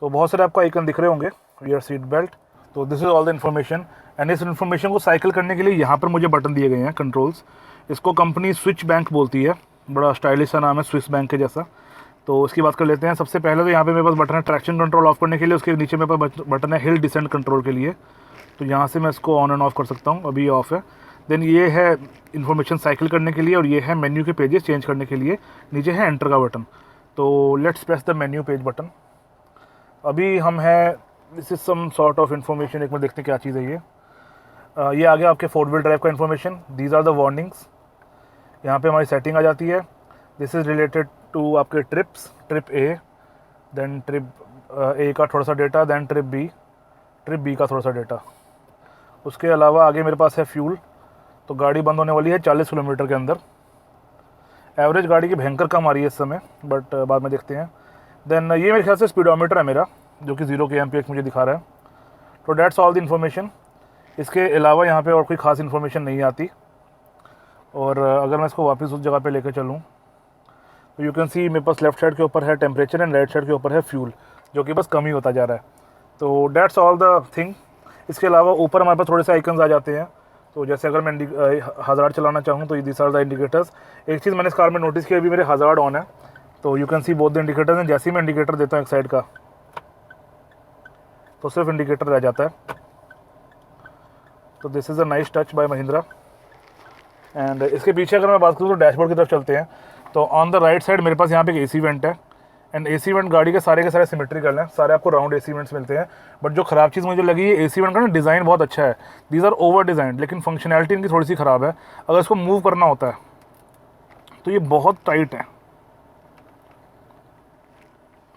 Speaker 1: तो बहुत सारे आपको आइकन दिख रहे होंगे। वियर सीट बेल्ट, तो this is all the information. And इस इन्फॉर्मेशन को साइकिल करने के लिए यहाँ पर मुझे बटन दिए गए हैं, कंट्रोल्स। इसको कंपनी स्विच बैंक बोलती है, बड़ा स्टाइलिश सा नाम है, स्विस बैंक के जैसा। तो इसकी बात कर लेते हैं। सबसे पहले तो यहाँ पे मेरे पास बटन है ट्रैक्शन कंट्रोल ऑफ करने के लिए, उसके नीचे मेरे पास बटन है हिल डिसेंट कंट्रोल के लिए। तो यहाँ से मैं इसको ऑन एंड ऑफ कर सकता हूँ, अभी ऑफ है। देन ये है इन्फॉर्मेशन साइकिल करने के लिए, और ये है मेन्यू के पेजेस चेंज करने के लिए। नीचे है एंटर का बटन। तो let's press the menu page button. अभी हम हैं, this is some sort of information, एक मिनट देखते हैं क्या चीज़ है ये आ गया आपके 4 व्हील ड्राइव का information. These are the warnings. यहाँ पे हमारी सेटिंग आ जाती है। दिस इज़ रिलेटेड टू आपके trips, trip A, then trip A का थोड़ा सा डेटा, देन ट्रिप बी का थोड़ा सा डेटा। उसके अलावा आगे मेरे पास है फ्यूल। तो गाड़ी बंद होने वाली है 40 किलोमीटर के अंदर। एवरेज गाड़ी की भयंकर कम आ रही है इस समय, बट बाद में देखते हैं। देन ये मेरे ख्याल से स्पीडोमीटर है मेरा, जो कि 0 kmph मुझे दिखा रहा है। तो डेट्स ऑल द इन्फॉर्मेशन। इसके अलावा यहाँ पे और कोई ख़ास इन्फॉर्मेशन नहीं आती। और अगर मैं इसको वापस उस जगह पे लेकर चलूँ, तो यू कैन सी मेरे पास लेफ्ट साइड के ऊपर है टेम्परेचर एंड राइट साइड के ऊपर है फ्यूल, जो कि बस कम ही होता जा रहा है। तो डेट्स ऑल द थिंग। इसके अलावा ऊपर हमारे पास थोड़े से आइकन्स आ जाते हैं। तो जैसे अगर मैं हज़ार्ड चलाना चाहूँ तो दिस आर द इंडिकेटर्स। एक चीज़ मैंने इस कार में नोटिस किया, अभी मेरे हज़ार्ड ऑन है, तो you can C both the indicators हैं। जैसे ही मैं इंडिकेटर देता हूँ एक साइड का, तो सिर्फ इंडिकेटर रह जाता है। तो this is a nice touch by Mahindra. And इसके पीछे अगर मैं बात करूँ तो डैशबोर्ड की तरफ चलते हैं। तो ऑन द राइट साइड मेरे पास यहाँ पे एक AC वेंट है। एंड AC वेंट गाड़ी के सारे सिमेट्रिकल हैं, सारे आपको राउंड AC वेंट्स मिलते हैं। बट जो ख़राब चीज़ मुझे लगी है, AC वेंट का ना डिज़ाइन बहुत अच्छा है। दीज आर ओवर डिज़ाइन, लेकिन फंक्शनैलिटी इनकी थोड़ी सी ख़राब है। अगर इसको मूव करना होता है तो ये बहुत टाइट है।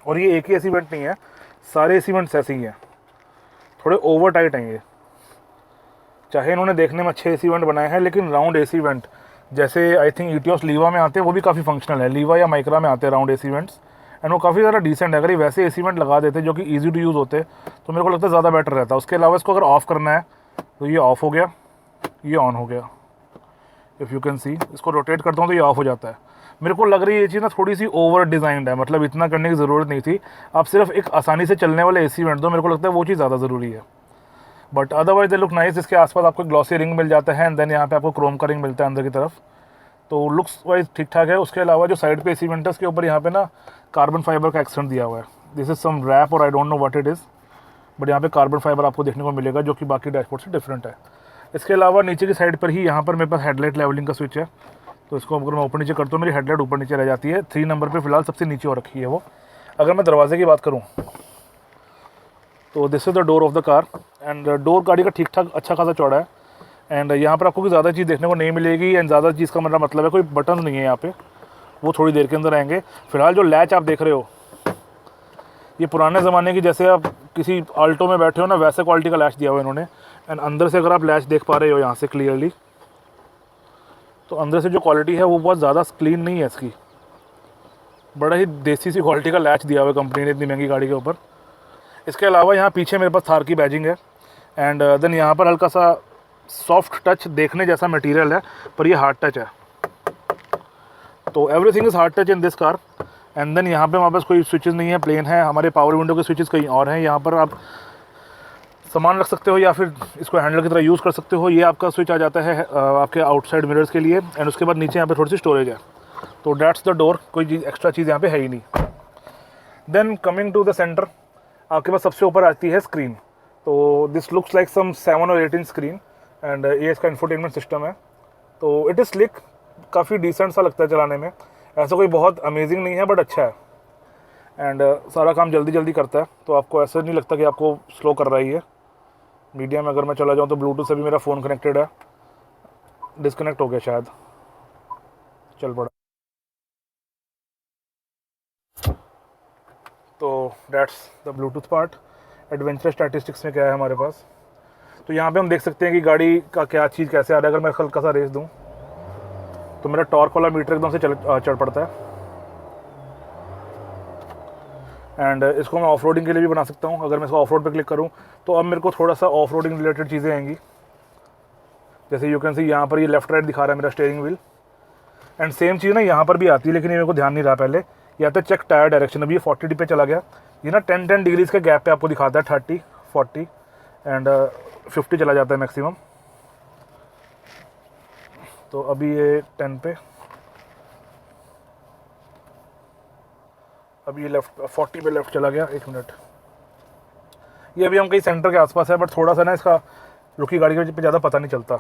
Speaker 1: और ये एक ही AC वेंट नहीं है, सारे AC वेंट्स ऐसे ही हैं, थोड़े ओवर टाइट हैं ये। चाहे इन्होंने देखने में अच्छे AC वेंट बनाए हैं, लेकिन राउंड AC वेंट जैसे आई थिंक ईटियोस लीवा में आते हैं, वो भी काफ़ी फंक्शनल है। लीवा या माइक्रा में आते हैं राउंड AC वेंट्स, एंड वो काफ़ी ज़्यादा डिसेंट है। अगर ये वैसे AC वेंट लगा देते जो कि ईजी टू यूज़ होते, तो मेरे को लगता है ज़्यादा बेटर रहता। उसके अलावा इसको अगर ऑफ़ करना है तो ये ऑफ़ हो गया, ये ऑन हो गया। इफ़ यू कैन सी, इसको रोटेट करता हूँ तो ये ऑफ़ हो जाता है। मेरे को लग रही है ये चीज़ ना थोड़ी सी ओवर डिज़ाइंड है, मतलब इतना करने की ज़रूरत नहीं थी। आप सिर्फ एक आसानी से चलने वाले AC वेंट दो, मेरे को लगता है वो चीज़ ज़्यादा ज़रूरी है। But otherwise they look nice. इसके आसपास आपको ग्लॉसी रिंग मिल जाता है, एंड देन यहाँ पे आपको क्रोम का रिंग मिलता है अंदर की तरफ। तो लुक्स वाइज ठीक ठाक है। उसके अलावा जो साइड पे AC वेंटर्स के ऊपर यहाँ पे ना कार्बन फाइबर का एक्सेंट दिया हुआ है। दिस इज सम रैप और आई don't know what it is, but यहाँ पे कार्बन फाइबर आपको देखने को मिलेगा, जो कि बाकी डैशबोर्ड से डिफरेंट है। इसके अलावा नीचे की साइड पर ही यहाँ पर मेरे पास हेडलाइट लेवलिंग का स्विच है। तो इसको अगर मैं ऊपर नीचे करता हूँ, मेरी हेडलाइट ऊपर नीचे रह जाती है। 3 नंबर पर फिलहाल सबसे नीचे हो रखी है वो। अगर मैं दरवाजे की बात करूँ तो this is the door of the car. And door गाड़ी का ठीक ठाक अच्छा खासा चौड़ा है। एंड यहाँ पर आपको कोई ज़्यादा चीज़ देखने को नहीं मिलेगी। एंड ज़्यादा चीज़ का मतलब है कोई बटन नहीं है यहाँ पे, वो थोड़ी देर के अंदर आएंगे। फिलहाल जो लैच आप देख रहे हो, ये पुराने ज़माने की, जैसे आप किसी आल्टो में बैठे हो ना, वैसे क्वालिटी का लैच दिया हुआ है इन्होंने। एंड अंदर से अगर आप लैच देख पा रहे हो यहाँ से क्लियरली, तो अंदर से जो क्वालिटी है वो बहुत ज़्यादा क्लीन नहीं है इसकी। बड़ा ही देसी सी क्वालिटी का लैच दिया हुआ है कंपनी ने इतनी महंगी गाड़ी के ऊपर। इसके अलावा यहाँ पीछे मेरे पास थार की बैजिंग है। एंड देन यहाँ पर हल्का सा सॉफ्ट टच देखने जैसा मटेरियल है, पर ये हार्ड टच है। तो everything is hard touch in this car. And then यहाँ पे हमारे पास कोई स्विचेस नहीं है, प्लेन है। हमारे पावर विंडो के स्विचेस कहीं और हैं। यहाँ पर आप सामान रख सकते हो या फिर इसको हैंडल की तरह यूज़ कर सकते हो। ये आपका स्विच आ जाता है आपके आउटसाइड मिरर्स के लिए। एंड उसके बाद नीचे यहाँ पे थोड़ी सी स्टोरेज है। तो डैट्स द डोर, कोई चीज़ एक्स्ट्रा चीज़ यहाँ पे है ही नहीं। Then coming to the centre, आपके पास सबसे ऊपर आती है स्क्रीन। तो दिस लुक्स लाइक सम 7 और 8 इंच स्क्रीन। एंड ये इसका इंफोटेनमेंट सिस्टम है। तो इट इज़ स्लिक, काफ़ी डिसेंट सा लगता है चलाने में। ऐसा कोई बहुत अमेजिंग नहीं है, बट अच्छा है। एंड सारा काम जल्दी जल्दी करता है, तो आपको ऐसा नहीं लगता कि आपको स्लो कर रहा है। मीडिया में अगर मैं चला जाऊँ तो ब्लूटूथ से भी मेरा फ़ोन कनेक्टेड है। डिस्कनेक्ट हो गया शायद, चल पड़ा। तो that's the Bluetooth part. Adventure statistics में क्या है हमारे पास, तो यहाँ पे हम देख सकते हैं कि गाड़ी का क्या चीज़ कैसे आ रहा है। अगर मैं हल्का सा रेस दूँ तो मेरा टॉर्क वाला मीटर एकदम से चढ़ पड़ता है। एंड इसको मैं ऑफ रोडिंग के लिए भी बना सकता हूँ। अगर मैं इसको ऑफ रोड पर क्लिक करूँ तो अब मेरे को थोड़ा सा ऑफ रोडिंग रिलेटेड चीज़ें आएंगी। जैसे यू कैन सी यहाँ पर ये लेफ्ट राइट दिखा रहा है मेरा स्टीयरिंग व्हील। एंड सेम चीज़ ना यहाँ पर भी आती है, लेकिन ये मेरे को ध्यान नहीं रहा पहले। यहाँ पे चेक टायर डायरेक्शन, अभी ये 40 पे चला गया। ये ना 10 डिग्रीज़ के गैप पे आपको दिखाता है, 30, 40 एंड 50 चला जाता है मैक्सिमम। तो अभी ये 10 पे, अभी ये लेफ्ट 40 पे लेफ्ट चला गया। 1 मिनट, ये अभी हम कहीं सेंटर के आसपास है, बट थोड़ा सा ना इसका रुकी गाड़ी के वजह पे ज़्यादा पता नहीं चलता।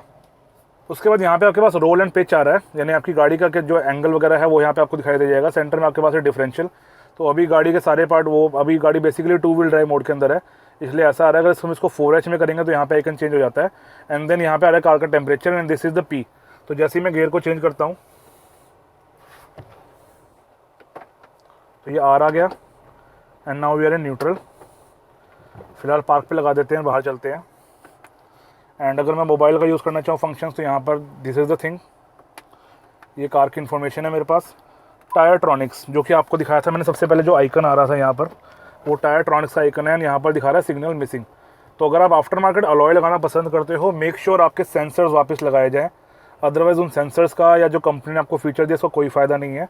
Speaker 1: उसके बाद यहाँ पे आपके पास रोल एंड पिच आ रहा है, यानी आपकी गाड़ी का जो एंगल वगैरह है वो यहाँ पे आपको दिखाई दे जाएगा। सेंटर में आपके पास है डिफरेंशियल। तो अभी गाड़ी के सारे पार्ट वो, अभी गाड़ी बेसिकली 2 व्हील ड्राइव मोड के अंदर है, इसलिए ऐसा आ रहा है। अगर हम इसको 4H में करेंगे तो यहाँ पे आइकन चेंज हो जाता है। एंड देन यहाँ पे आ रहा है कार का temperature and this is the P। तो जैसे ही मैं गियर को चेंज करता हूँ तो ये R आ गया and now we are in neutral. फिलहाल पार्क पे लगा देते हैं, बाहर चलते हैं। एंड अगर मैं मोबाइल का यूज़ करना चाहूँ फंक्शंस, तो यहाँ पर दिस इज़ द थिंग, ये कार की इन्फॉर्मेशन है मेरे पास। टायर ट्रॉनिक्स, जो कि आपको दिखाया था मैंने सबसे पहले, जो आइकन आ रहा था यहाँ पर, वो टायर ट्रॉनिक्स का आइकन है। एंड यहाँ पर दिखा रहा है सिग्नल मिसिंग। तो अगर आप आफ्टर मार्केट अलॉय लगाना पसंद करते हो, मेक श्योर आपके सेंसर्स वापस लगाए जाएँ, अदरवाइज़ उन सेंसर्स का या जो कंपनी ने आपको फीचर दिया उसका कोई फ़ायदा नहीं है।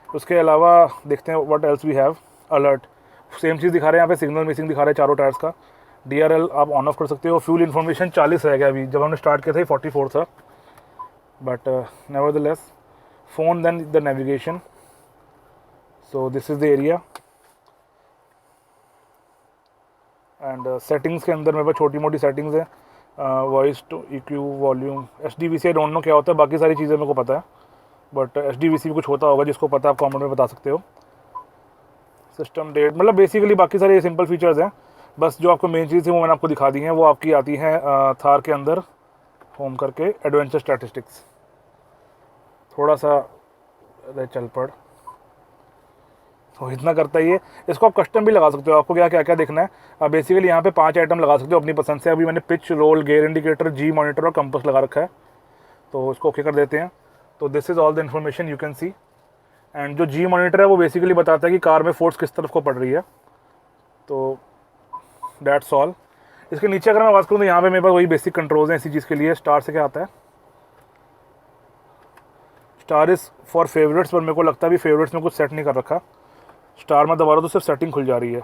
Speaker 1: उसके अलावा देखते हैं what else we have. Alert, same चीज़ दिखा रहे हैं यहाँ पे, सिग्नल मिसिंग दिखा रहे हैं चारों टायर्स का। DRL आप ऑन ऑफ कर सकते हो। फ्यूल इन्फॉर्मेशन 40 रह गया, अभी जब हमने स्टार्ट किया था 44 था, but nevertheless. Phone, then the navigation. So this is the area. And settings के अंदर मेरे पास छोटी मोटी सेटिंग्स है, voice to EQ, volume, HDVC। I don't know क्या होता है, बाकी सारी चीज़ें मेरे को पता है, बट HDVC भी कुछ होता होगा, जिसको पता है आप कमेंट में बता सकते हो। सिस्टम डेट, मतलब बेसिकली बाकी सारे सिंपल फीचर्स हैं। बस जो आपको मेन चीज़ थी वो मैंने आपको दिखा दी है। वो आपकी आती है थार के अंदर होम करके, एडवेंचर स्टैटिस्टिक्स। थोड़ा सा चल पड़, तो इतना करता ही है। इसको आप कस्टम भी लगा सकते हो, आपको क्या क्या क्या देखना है। आप बेसिकली यहाँ पे 5 आइटम लगा सकते हो अपनी पसंद से। अभी मैंने pitch, roll, gear indicator, G monitor और कंपास लगा रखा है, तो इसको ओके कर देते हैं। तो this is all the information you can C. And जो G मॉनिटर है वो बेसिकली बताता है कि कार में फोर्स किस तरफ को पड़ रही है। तो दैट्स ऑल। इसके नीचे अगर मैं बात करूँ तो यहाँ पे मेरे पास वही बेसिक कंट्रोल्स हैं इसी चीज़ के लिए। स्टार से क्या आता है, स्टार इज़ फॉर फेवरेट्स, पर मेरे को लगता है भी फेवरेट्स में कुछ सेट नहीं कर रखा। स्टार में दबा रहा तो सिर्फ सेटिंग खुल जा रही है।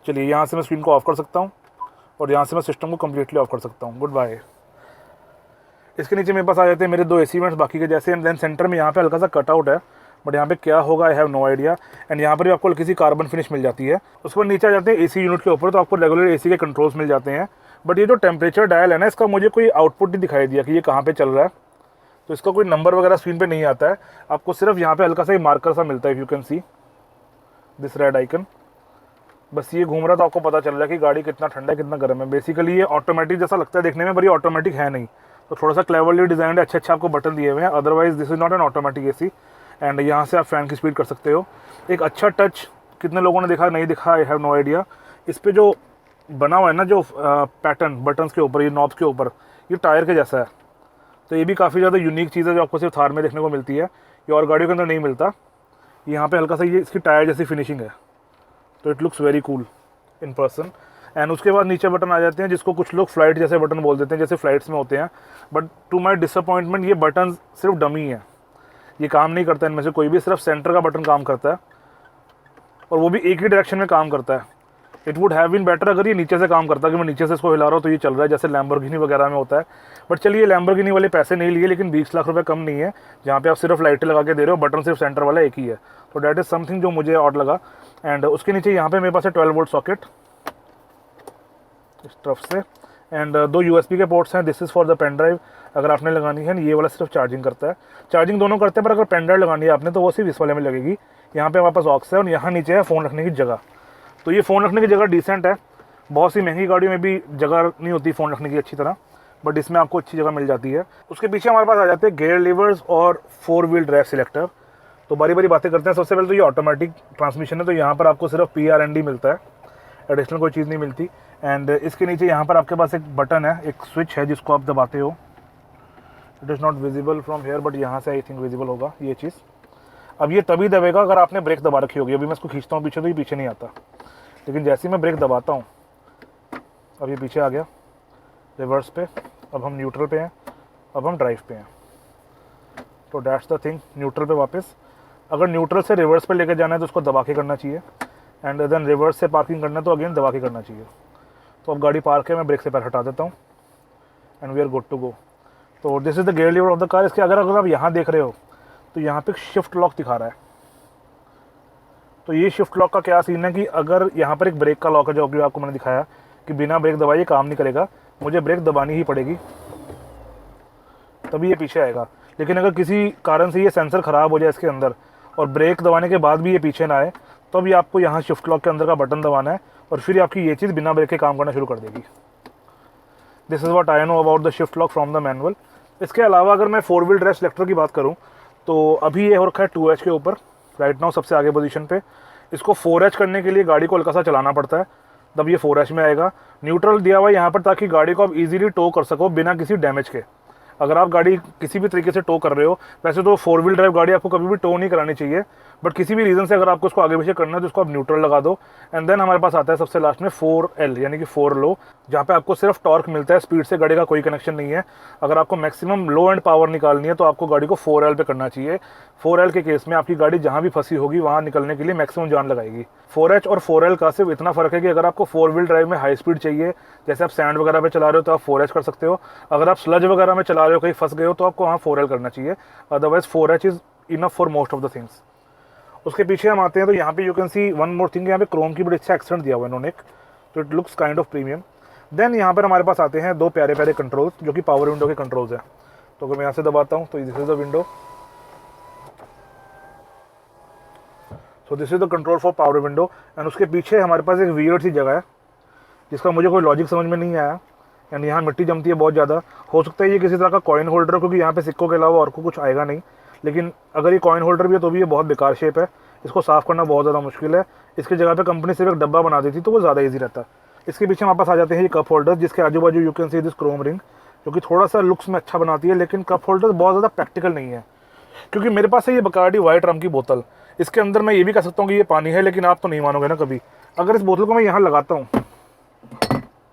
Speaker 1: चलिए, यहाँ से मैं स्क्रीन को ऑफ कर सकता हूँ और यहाँ से मैं सिस्टम को कम्प्लीटली ऑफ कर सकता हूँ। Good bye. इसके नीचे मेरे पास आ जाते हैं मेरे 2 AC वेंट्स बाकी के जैसे। एंड देन सेंटर में यहाँ पे हल्का सा कटआउट है, बट यहाँ पे क्या होगा I have no idea. And यहाँ पर भी आपको हल्की सी कार्बन फिनिश मिल जाती है। उसके बाद नीचे आ जाते हैं AC यूनिट के ऊपर, तो आपको रेगुलर AC के कंट्रोल्स मिल जाते हैं। बट ये जो टेम्परेचर डायल है ना, इसका मुझे कोई आउटपुट नहीं दिखाई दिया कि ये कहाँ पे चल रहा है। तो इसका कोई नंबर वगैरह स्क्रीन पे नहीं आता है, आपको सिर्फ यहाँ पे हल्का सा ही मार्कर सा मिलता है। You can see this red icon, बस ये घूम रहा तो आपको पता चल रहा है कि गाड़ी कितना ठंडा है कितना गर्म है। बेसिकली ये ऑटोमेटिक जैसा लगता है देखने में, पर ये ऑटोमेटिक है नहीं। तो थोड़ा सा क्लेवरली डिजाइन है, अच्छे आपको बटन दिए हुए हैं। Otherwise this is not an automatic AC। And यहाँ से आप फैन की स्पीड कर सकते हो। एक अच्छा टच कितने लोगों ने देखा, नहीं दिखा, आई हैव नो आइडिया। इस पर जो बना हुआ है ना, जो पैटर्न बटन्स के ऊपर, ये नॉब्स के ऊपर, ये टायर के जैसा है। तो ये भी काफ़ी ज़्यादा यूनिक चीज़ है जो आपको सिर्फ थार में देखने को मिलती है, ये और गाड़ियों के अंदर नहीं मिलता। यहाँ पे हल्का सा ये इसकी टायर जैसी फिनिशिंग है, तो it looks very cool in person. And उसके बाद नीचे बटन आ जाते हैं जिसको कुछ लोग फ्लाइट जैसे बटन बोल देते हैं, जैसे फ्लाइट्स में होते हैं। बट टू माई डिसअपॉइंटमेंट ये बटन सिर्फ डमी है, ये काम नहीं करता इनमें से कोई भी। सिर्फ सेंटर का बटन काम करता है, और वो भी एक ही डायरेक्शन में काम करता है। It would have been better अगर ये नीचे से काम करता, कि मैं नीचे से इसको हिला रहा हूँ तो ये चल रहा है, जैसे लैम्बोर्गिनी वगैरह में होता है। बट चलिए, लैम्बोर्गिनी वाले पैसे नहीं लिए, लेकिन 20 लाख रुपए कम नहीं है, जहाँ पे आप सिर्फ लाइटें लगा के दे रहे हो, बटन सिर्फ सेंटर वाला एक ही है। तो डैट इज़ समथिंग जो मुझे ऑड लगा। एंड उसके नीचे यहाँ पे मेरे पास है 12 वोल्ट सॉकेट इस तरफ से। एंड 2 USB के पोर्ट्स हैं। This is for the pen drive, अगर आपने लगानी है। ये वाला सिर्फ चार्जिंग करता है, चार्जिंग दोनों करते हैं, पर अगर पेन ड्राइव लगानी है आपने तो वो सिर्फ इस वाले में लगेगी। यहाँ पे हमारे पास ऑक्स है, और यहाँ नीचे है फ़ोन रखने की जगह। तो ये फ़ोन रखने की जगह डिसेंट है। बहुत सी महंगी गाड़ियों में भी जगह नहीं होती फ़ोन रखने की अच्छी तरह, बट इसमें आपको अच्छी जगह मिल जाती है। उसके पीछे हमारे पास आ जाते हैं गियर लीवर्स और 4 व्हील ड्राइव सिलेक्टर। तो बारी बारी बातें करते हैं। सबसे पहले तो ये ऑटोमेटिक ट्रांसमिशन है, तो यहाँ पर आपको सिर्फ PRND मिलता है, एडिशनल कोई चीज़ नहीं मिलती। एंड इसके नीचे यहाँ पर आपके पास एक बटन है, एक स्विच है जिसको आप दबाते हो। It is not visible from here, but यहाँ से आई थिंक विजिबल होगा ये चीज़। अब ये तभी दबेगा अगर आपने ब्रेक दबा रखी होगी। अभी मैं इसको खींचता हूँ पीछे तो ये पीछे नहीं आता, लेकिन जैसे ही मैं ब्रेक दबाता हूँ अब ये पीछे आ गया रिवर्स पे। अब हम न्यूट्रल पे हैं, अब हम ड्राइव पे हैं। तो दैट्स द थिंग, न्यूट्रल पे वापस। अगर न्यूट्रल से रिवर्स पे लेके जाना है तो उसको दबा के करना चाहिए, एंड देन रिवर्स से पार्किंग करना है तो अगेन दबा के करना चाहिए। तो अब गाड़ी पार्क है, मैं ब्रेक से पैर हटा देता हूँ and we are good to go. तो this is the gear lever of the car. इसके अगर आप यहाँ देख रहे हो तो यहाँ पे शिफ्ट लॉक दिखा रहा है। तो ये शिफ्ट लॉक का क्या सीन है कि अगर यहाँ पर एक ब्रेक का लॉक है जो अभी आपको मैंने दिखाया कि बिना ब्रेक दबाए काम नहीं करेगा, मुझे ब्रेक दबानी ही पड़ेगी तभी ये पीछे आएगा। लेकिन अगर किसी कारण से ये सेंसर ख़राब हो जाए इसके अंदर और ब्रेक दबाने के बाद भी ये पीछे ना आए, तो भी आपको यहाँ शिफ्ट लॉक के अंदर का बटन दबाना है और फिर आपकी ये चीज़ बिना ब्रेक के काम करना शुरू कर देगी। This is what I know about the shift lock from the manual. इसके अलावा अगर मैं 4 व्हील ड्राइव सिलेक्टर की बात करूँ तो अभी ये हो रखा है 2H के ऊपर राइट नाउ, सबसे आगे पोजीशन पे। इसको 4H करने के लिए गाड़ी को हल्का सा चलाना पड़ता है, तब ये 4H में आएगा। न्यूट्रल दिया हुआ है यहाँ पर ताकि गाड़ी को आप इजीली टो कर सको बिना किसी डैमेज के। अगर आप गाड़ी किसी भी तरीके से टो कर रहे हो, वैसे तो 4 व्हील ड्राइव गाड़ी आपको कभी भी टो नहीं करानी चाहिए, बट किसी भी रीज़न से अगर आपको उसको आगे पीछे करना है तो उसको आप न्यूट्रल लगा दो। एंड देन हमारे पास आता है सबसे लास्ट में 4L यानी कि 4 लो, जहाँ पे आपको सिर्फ टॉर्क मिलता है, स्पीड से गाड़ी का कोई कनेक्शन नहीं है। अगर आपको मैक्सिमम लो एंड पावर निकालनी है तो आपको गाड़ी को 4L पे करना चाहिए। 4L के केस में आपकी गाड़ी जहाँ भी फंसी होगी वहाँ निकलने के लिए मैक्सिमम जान लगाएगी। 4H और 4L का सिर्फ इतना फ़र्क है कि अगर आपको 4 व्हील ड्राइव में हाई स्पीड चाहिए, जैसे आप सैंड वगैरह पे चला रहे हो तो आप 4H कर सकते हो। अगर आप स्लज वगैरह में चला रहे हो, कहीं फंस गए हो, तो आपको वहाँ 4L करना चाहिए। Otherwise 4H is enough for most of the things. उसके पीछे हम आते हैं तो यहाँ पे you can C one more thing, यहाँ पे क्रोम की बड़ी अच्छा एक्सेंट दिया हुआ है इन्होंने, तो it looks kind of premium. Then यहाँ पर हमारे पास आते हैं 2 प्यारे प्यारे कंट्रोल्स जो कि पावर विंडो के कंट्रोल्स हैं। तो अगर मैं यहाँ से दबाता हूँ तो this is the window, so this is the control for power window. And उसके पीछे हमारे पास एक वियर्ड सी जगह है जिसका मुझे कोई लॉजिक समझ में नहीं आया। एंड यहाँ मिट्टी जमती है बहुत ज़्यादा, हो सकता है ये किसी तरह का कॉइन होल्डर हो क्योंकि यहाँ पे सिक्कों के अलावा और को कुछ आएगा नहीं। लेकिन अगर ये कॉइन होल्डर भी है तो भी ये बहुत बेकार शेप है, इसको साफ़ करना बहुत ज़्यादा मुश्किल है। इसकी जगह पे कंपनी सिर्फ एक डब्बा बना देती तो वो ज़्यादा इजी रहता। इसके पीछे हमारे पास आ जाते हैं ये कप होल्डर्स, जिसके आजू बाजू you can see this Chrome ring, जो कि थोड़ा सा लुक्स में अच्छा बनाती है, लेकिन कप होल्डर्स बहुत ज़्यादा प्रैक्टिकल नहीं है। क्योंकि मेरे पास है ये बकार्डी वाइट रम की बोतल, इसके अंदर मैं ये भी कह सकता हूँ कि ये पानी है, लेकिन आप तो नहीं मानोगे ना कभी। अगर इस बोतल को मैं यहाँ लगाता हूँ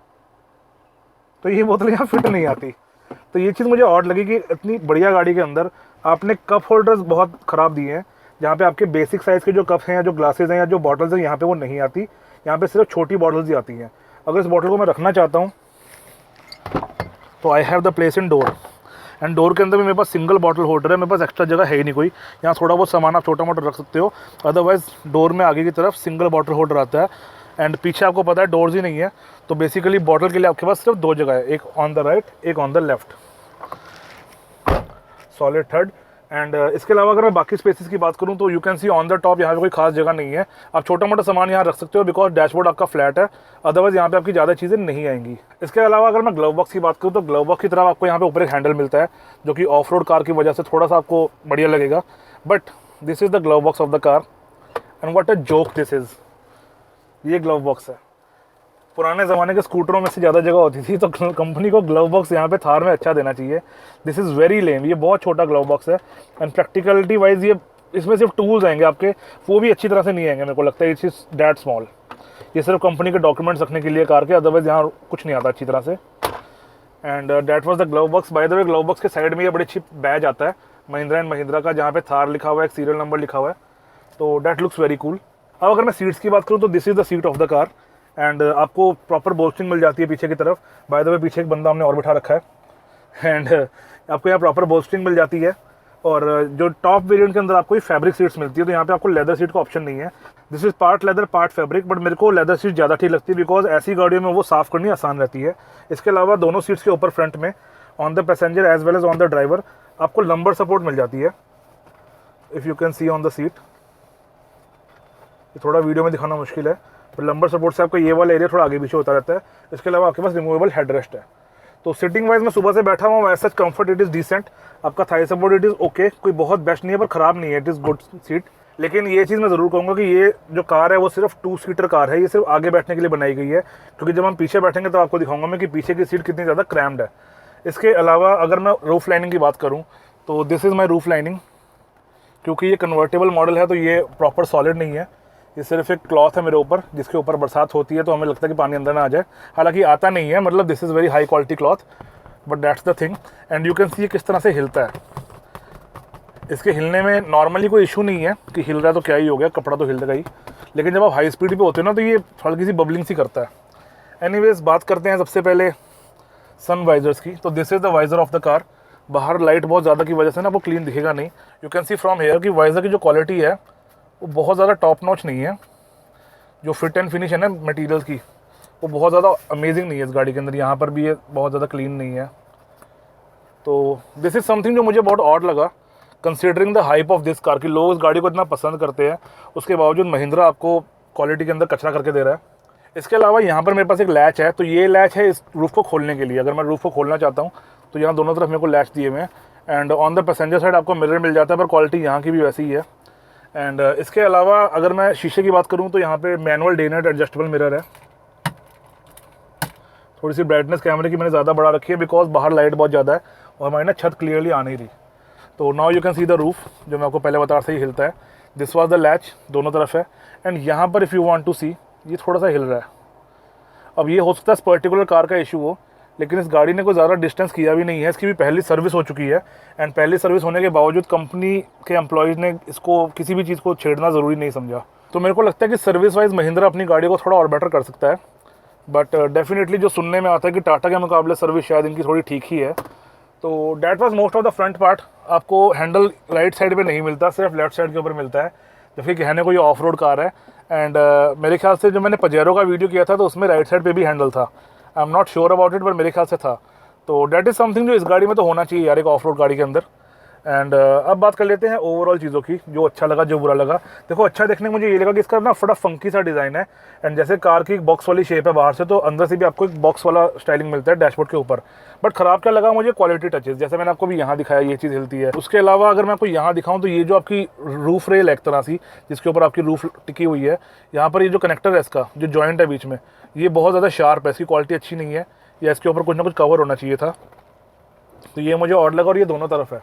Speaker 1: तो ये बोतल यहाँ फिट नहीं आती। तो ये चीज़ मुझे ऑड लगी कि इतनी बढ़िया गाड़ी के अंदर आपने कप होल्डर्स बहुत ख़राब दिए हैं, जहाँ पे आपके बेसिक साइज़ के जो कप्स हैं या जो ग्लासेस हैं या जो बॉटल्स हैं यहाँ पे वो नहीं आती, यहाँ पे सिर्फ छोटी बॉटल्स ही आती हैं। अगर इस बॉटल को मैं रखना चाहता हूँ तो I have the place in door, and door के अंदर भी मेरे पास सिंगल बॉटल होल्डर है, मेरे पास एक्स्ट्रा जगह है ही नहीं कोई। यहाँ थोड़ा बहुत सामान आप छोटा मोटा रख सकते हो, अदरवाइज़ डोर में आगे की तरफ सिंगल बॉटल होल्डर आता है। एंड पीछे आपको पता है डोर्स ही नहीं है, तो बेसिकली बॉटल के लिए आपके पास सिर्फ 2 जगह है, एक ऑन द राइट एक on the left, solid third. And इसके अलावा अगर मैं बाकी स्पेसेस की बात करूं तो you can see on the top यहाँ पे कोई खास जगह नहीं है, आप छोटा मोटा सामान यहाँ रख सकते हो बिकॉज डैशबोर्ड आपका फ्लैट है, अदरवाइज यहाँ पे आपकी ज़्यादा चीज़ें नहीं आएंगी। इसके अलावा अगर मैं ग्लव बॉक्स की बात करूँ तो ग्लव बॉक्स की तरफ आपको यहाँ पे ऊपर एक हैंडल मिलता है जो कि ऑफ रोड कार की वजह से थोड़ा सा आपको बढ़िया लगेगा, but this is the glove box of the car and what a joke this is. ये ग्लव बॉक्स है, पुराने ज़माने के स्कूटरों में से ज़्यादा जगह होती थी, तो कंपनी को ग्लव बॉक्स यहाँ पे थार में अच्छा देना चाहिए। दिस इज़ वेरी लेम, ये बहुत छोटा ग्लव बॉक्स है एंड प्रैक्टिकलिटी वाइज ये इसमें सिर्फ टूल्स आएंगे आपके, वो भी अच्छी तरह से नहीं आएंगे, मेरे को लगता है इट्स इज दैट स्मॉल। ये सिर्फ कंपनी के डॉक्यूमेंट्स रखने के लिए कार के, अदरवाइज यहाँ कुछ नहीं आता अच्छी तरह से। And that was the glove box. By the way glove box के साइड में ये बड़ी अच्छी बैज आता है महिंद्रा एंड महिंद्रा का, जहाँ पे थार लिखा हुआ है, एक सीरियल नंबर लिखा हुआ है, तो दैट लुक्स वेरी कूल। अब अगर मैं सीट्स की बात करूँ तो this is the seat of the car and आपको प्रॉपर बोल्स्टिंग मिल जाती है पीछे की तरफ। बाय द वे पीछे एक बंदा हमने और बिठा रखा है एंड आपको यहाँ प्रॉपर बोल्स्टिंग मिल जाती है। और जो टॉप वेरिएंट के अंदर आपको ये फैब्रिक सीट्स मिलती है, तो यहाँ पे आपको लेदर सीट का ऑप्शन नहीं है। This is part leather part fabric, but मेरे को लेदर सीट ज़्यादा ठीक लगती है बिकॉज ऐसी गाड़ियों में वो साफ़ करनी आसान रहती है। इसके अलावा दोनों सीट्स के ऊपर फ्रंट में on the passenger as well as on the driver आपको लंबर सपोर्ट मिल जाती है, if you can see on the seat. ये थोड़ा वीडियो में दिखाना मुश्किल है, पर लंबर सपोर्ट से आपका ये वाला एरिया थोड़ा आगे पीछे होता रहता है। इसके अलावा आपके पास रिमूवेबल हेडरेस्ट है। तो सिटिंग वाइज मैं सुबह से बैठा हुआ हूँ, ऐसा कंफर्ट इट इज़ डिसेंट। आपका Thai support it is okay, कोई बहुत बेस्ट नहीं है पर ख़राब नहीं है, इट इज़ गुड सीट। लेकिन ये चीज़ मैं ज़रूर कहूँगा कि ये जो कार है वो सिर्फ 2 सीटर कार है, ये सिर्फ आगे बैठने के लिए बनाई गई है, क्योंकि जब हम पीछे बैठेंगे तो आपको दिखाऊंगा मैं कि पीछे की सीट कितनी ज़्यादा क्रैम्ड है। इसके अलावा अगर मैं रूफ लाइनिंग की बात करूँ तो this is my roof lining, क्योंकि ये कन्वर्टेबल मॉडल है तो ये प्रॉपर सॉलिड नहीं है, ये सिर्फ एक क्लॉथ है मेरे ऊपर जिसके ऊपर बरसात होती है तो हमें लगता है कि पानी अंदर ना आ जाए, हालांकि आता नहीं है, मतलब this is very high quality cloth, but that's the thing. And you can सी किस तरह से हिलता है। इसके हिलने में नॉर्मली कोई इशू नहीं है कि हिल रहा है तो क्या ही हो गया, कपड़ा तो हिलेगा ही, लेकिन जब आप हाई स्पीड पे होते हो ना तो ये हल्की सी बबलिंग सी करता है। एनीवेज बात करते हैं सबसे पहले सन वाइजर्स की। तो this is the visor of the car. बाहर लाइट बहुत ज़्यादा की वजह से ना वो क्लीन दिखेगा नहीं। You can C from here कि वाइजर की जो क्वालिटी है वो बहुत ज़्यादा टॉप नॉच नहीं है। जो फिट एंड फिनिश है ना मटेरियल्स की वो बहुत ज़्यादा अमेजिंग नहीं है इस गाड़ी के अंदर। यहाँ पर भी ये बहुत ज़्यादा क्लीन नहीं है। तो दिस इज़ समथिंग जो मुझे बहुत ऑड लगा considering the hype of this car, कि लोग इस गाड़ी को इतना पसंद करते हैं, उसके बावजूद महिंद्रा आपको क्वालिटी के अंदर कचरा करके दे रहा है। इसके अलावा यहाँ पर मेरे पास एक लैच है, तो ये लैच है इस रूफ़ को खोलने के लिए। अगर मैं रूफ़ को खोलना चाहता हूँ तो यहाँ दोनों तरफ मेरे को लैच दिए हुए हैं। And on the passenger side आपको मिरर मिल जाता है, पर क्वालिटी यहाँ की भी वैसी ही है। एंड इसके अलावा अगर मैं शीशे की बात करूँ तो यहाँ पे manual day night adjustable mirror है। थोड़ी सी ब्राइटनेस कैमरे की मैंने ज़्यादा बढ़ा रखी है बिकॉज बाहर लाइट बहुत ज़्यादा है और हमारी ना छत क्लियरली आ नहीं रही। तो now you can see the roof, जो मैं आपको पहले बता रहा था, ही हिलता है। दिस वाज द लैच, दोनों तरफ है। एंड यहाँ पर इफ़ यू वांट टू सी, ये थोड़ा सा हिल रहा है। अब ये हो सकता है इस पर्टिकुलर कार का इशू हो, लेकिन इस गाड़ी ने कोई ज़्यादा डिस्टेंस किया भी नहीं है। इसकी भी पहली सर्विस हो चुकी है। एंड पहली सर्विस होने के बावजूड कंपनी के एम्प्लॉयज़ ने इसको किसी भी चीज़ को छेड़ना ज़रूरी नहीं समझा। तो मेरे को लगता है कि सर्विस वाइज महिंद्रा अपनी गाड़ी को थोड़ा और बेटर कर सकता है। बट डेफिनेटली जो सुनने में आता है कि टाटा के मुकाबले सर्विस शायद इनकी थोड़ी ठीक ही है। तो that was most of the front part. आपको हैंडल राइट साइड पे नहीं मिलता, सिर्फ लेफ्ट साइड के ऊपर मिलता है, जबकि कहने को ये ऑफ रोड कार है। एंड मेरे ख्याल से जो मैंने पजेरो का वीडियो किया था तो उसमें राइट साइड पे भी हैंडल था। I am not sure about it, पर मेरे ख्याल से था। तो डैट इज़ समथिंग जो इस गाड़ी में तो होना चाहिए यार, एक ऑफ रोड गाड़ी के अंदर। एंड अब बात कर लेते हैं ओवरऑल चीज़ों की, जो अच्छा लगा जो बुरा लगा। देखो, अच्छा देखने को मुझे ये लगा कि इसका ना थोड़ा फंकी सा डिज़ाइन है। एंड जैसे कार की एक बॉक्स वाली शेप है बाहर से, तो अंदर से भी आपको एक बॉक्स वाला स्टाइलिंग मिलता है डैशबोर्ड के ऊपर। बट ख़राब क्या लगा मुझे, क्वालिटी टचेस, जैसे मैंने आपको भी यहाँ दिखाया ये चीज़ हिलती है। उसके अलावा अगर मैं आपको यहाँ दिखाऊँ तो ये जो आपकी रूफ रेल एक तरह सी जिसके ऊपर आपकी रूफ टिकी हुई है, यहाँ पर ये जो कनेक्टर है इसका जो जॉइंट है बीच में, ये बहुत ज़्यादा शार्प है, इसकी क्वालिटी अच्छी नहीं है, या इसके ऊपर कुछ ना कुछ कवर होना चाहिए था। तो ये मुझे ऑड लगा। और ये दोनों तरफ है,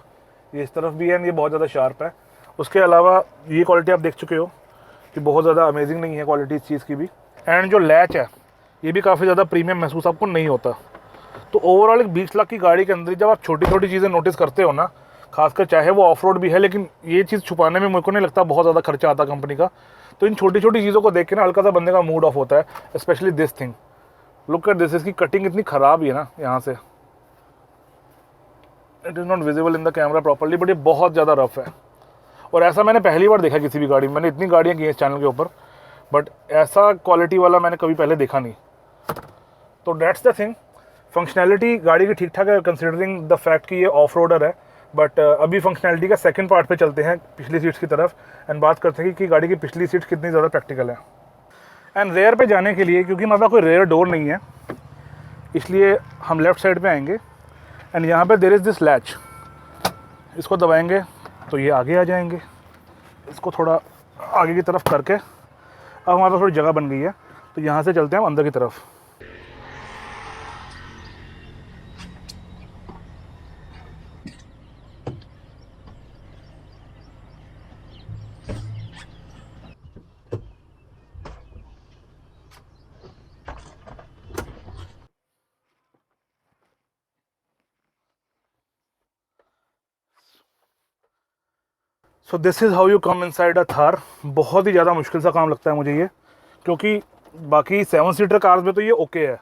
Speaker 1: ये इस तरफ भी है, ये बहुत ज़्यादा शार्प है। उसके अलावा ये क्वालिटी आप देख चुके हो कि बहुत ज़्यादा अमेजिंग नहीं है क्वालिटी इस चीज़ की भी। एंड जो लैच है ये भी काफ़ी ज़्यादा प्रीमियम महसूस आपको नहीं होता। तो ओवरऑल एक 20 लाख की गाड़ी के अंदर जब आप छोटी छोटी चीज़ें नोटिस करते हो ना, खासकर चाहे वो ऑफ रोड भी है, लेकिन ये चीज़ छुपाने में मेरे को नहीं लगता बहुत ज़्यादा खर्चा आता कंपनी का। तो इन छोटी छोटी चीज़ों को देख के ना हल्का सा बंदे का मूड ऑफ होता है। Specially this thing, look at this, इसकी कटिंग इतनी ख़राब ही है ना यहाँ से। It is not visible in the camera properly, but ये बहुत ज़्यादा रफ है। और ऐसा मैंने पहली बार देखा किसी भी गाड़ी में। मैंने इतनी गाड़ियाँ की हैं इस चैनल के ऊपर, बट ऐसा क्वालिटी वाला मैंने कभी पहले देखा नहीं। तो डेट्स द थिंग। फंक्शनैलिटी गाड़ी की ठीक ठाक है कंसिडरिंग द फैक्ट कि ये ऑफ रोडर है। बट अभी फंक्शनैलिटी का सेकंड पार्ट पे चलते हैं, पिछली सीट्स की तरफ, एंड बात करते हैं कि गाड़ी की पिछली सीट्स कितनी ज़्यादा प्रैक्टिकल है। एंड रेयर पे जाने के लिए, क्योंकि हमारे पास कोई रेयर डोर नहीं है, इसलिए हम लेफ़्ट साइड पे आएंगे। एंड यहाँ पे देयर इज़ दिस लैच, इसको दबाएंगे तो ये आगे आ जाएंगे। इसको थोड़ा आगे की तरफ करके अब हमारे पास थोड़ी जगह बन गई है, तो यहाँ से चलते हैं हम अंदर की तरफ। सो this is how you come inside a Thar. बहुत ही ज़्यादा मुश्किल सा काम लगता है मुझे ये, क्योंकि बाकी 7 सीटर कार्स में तो ये ओके है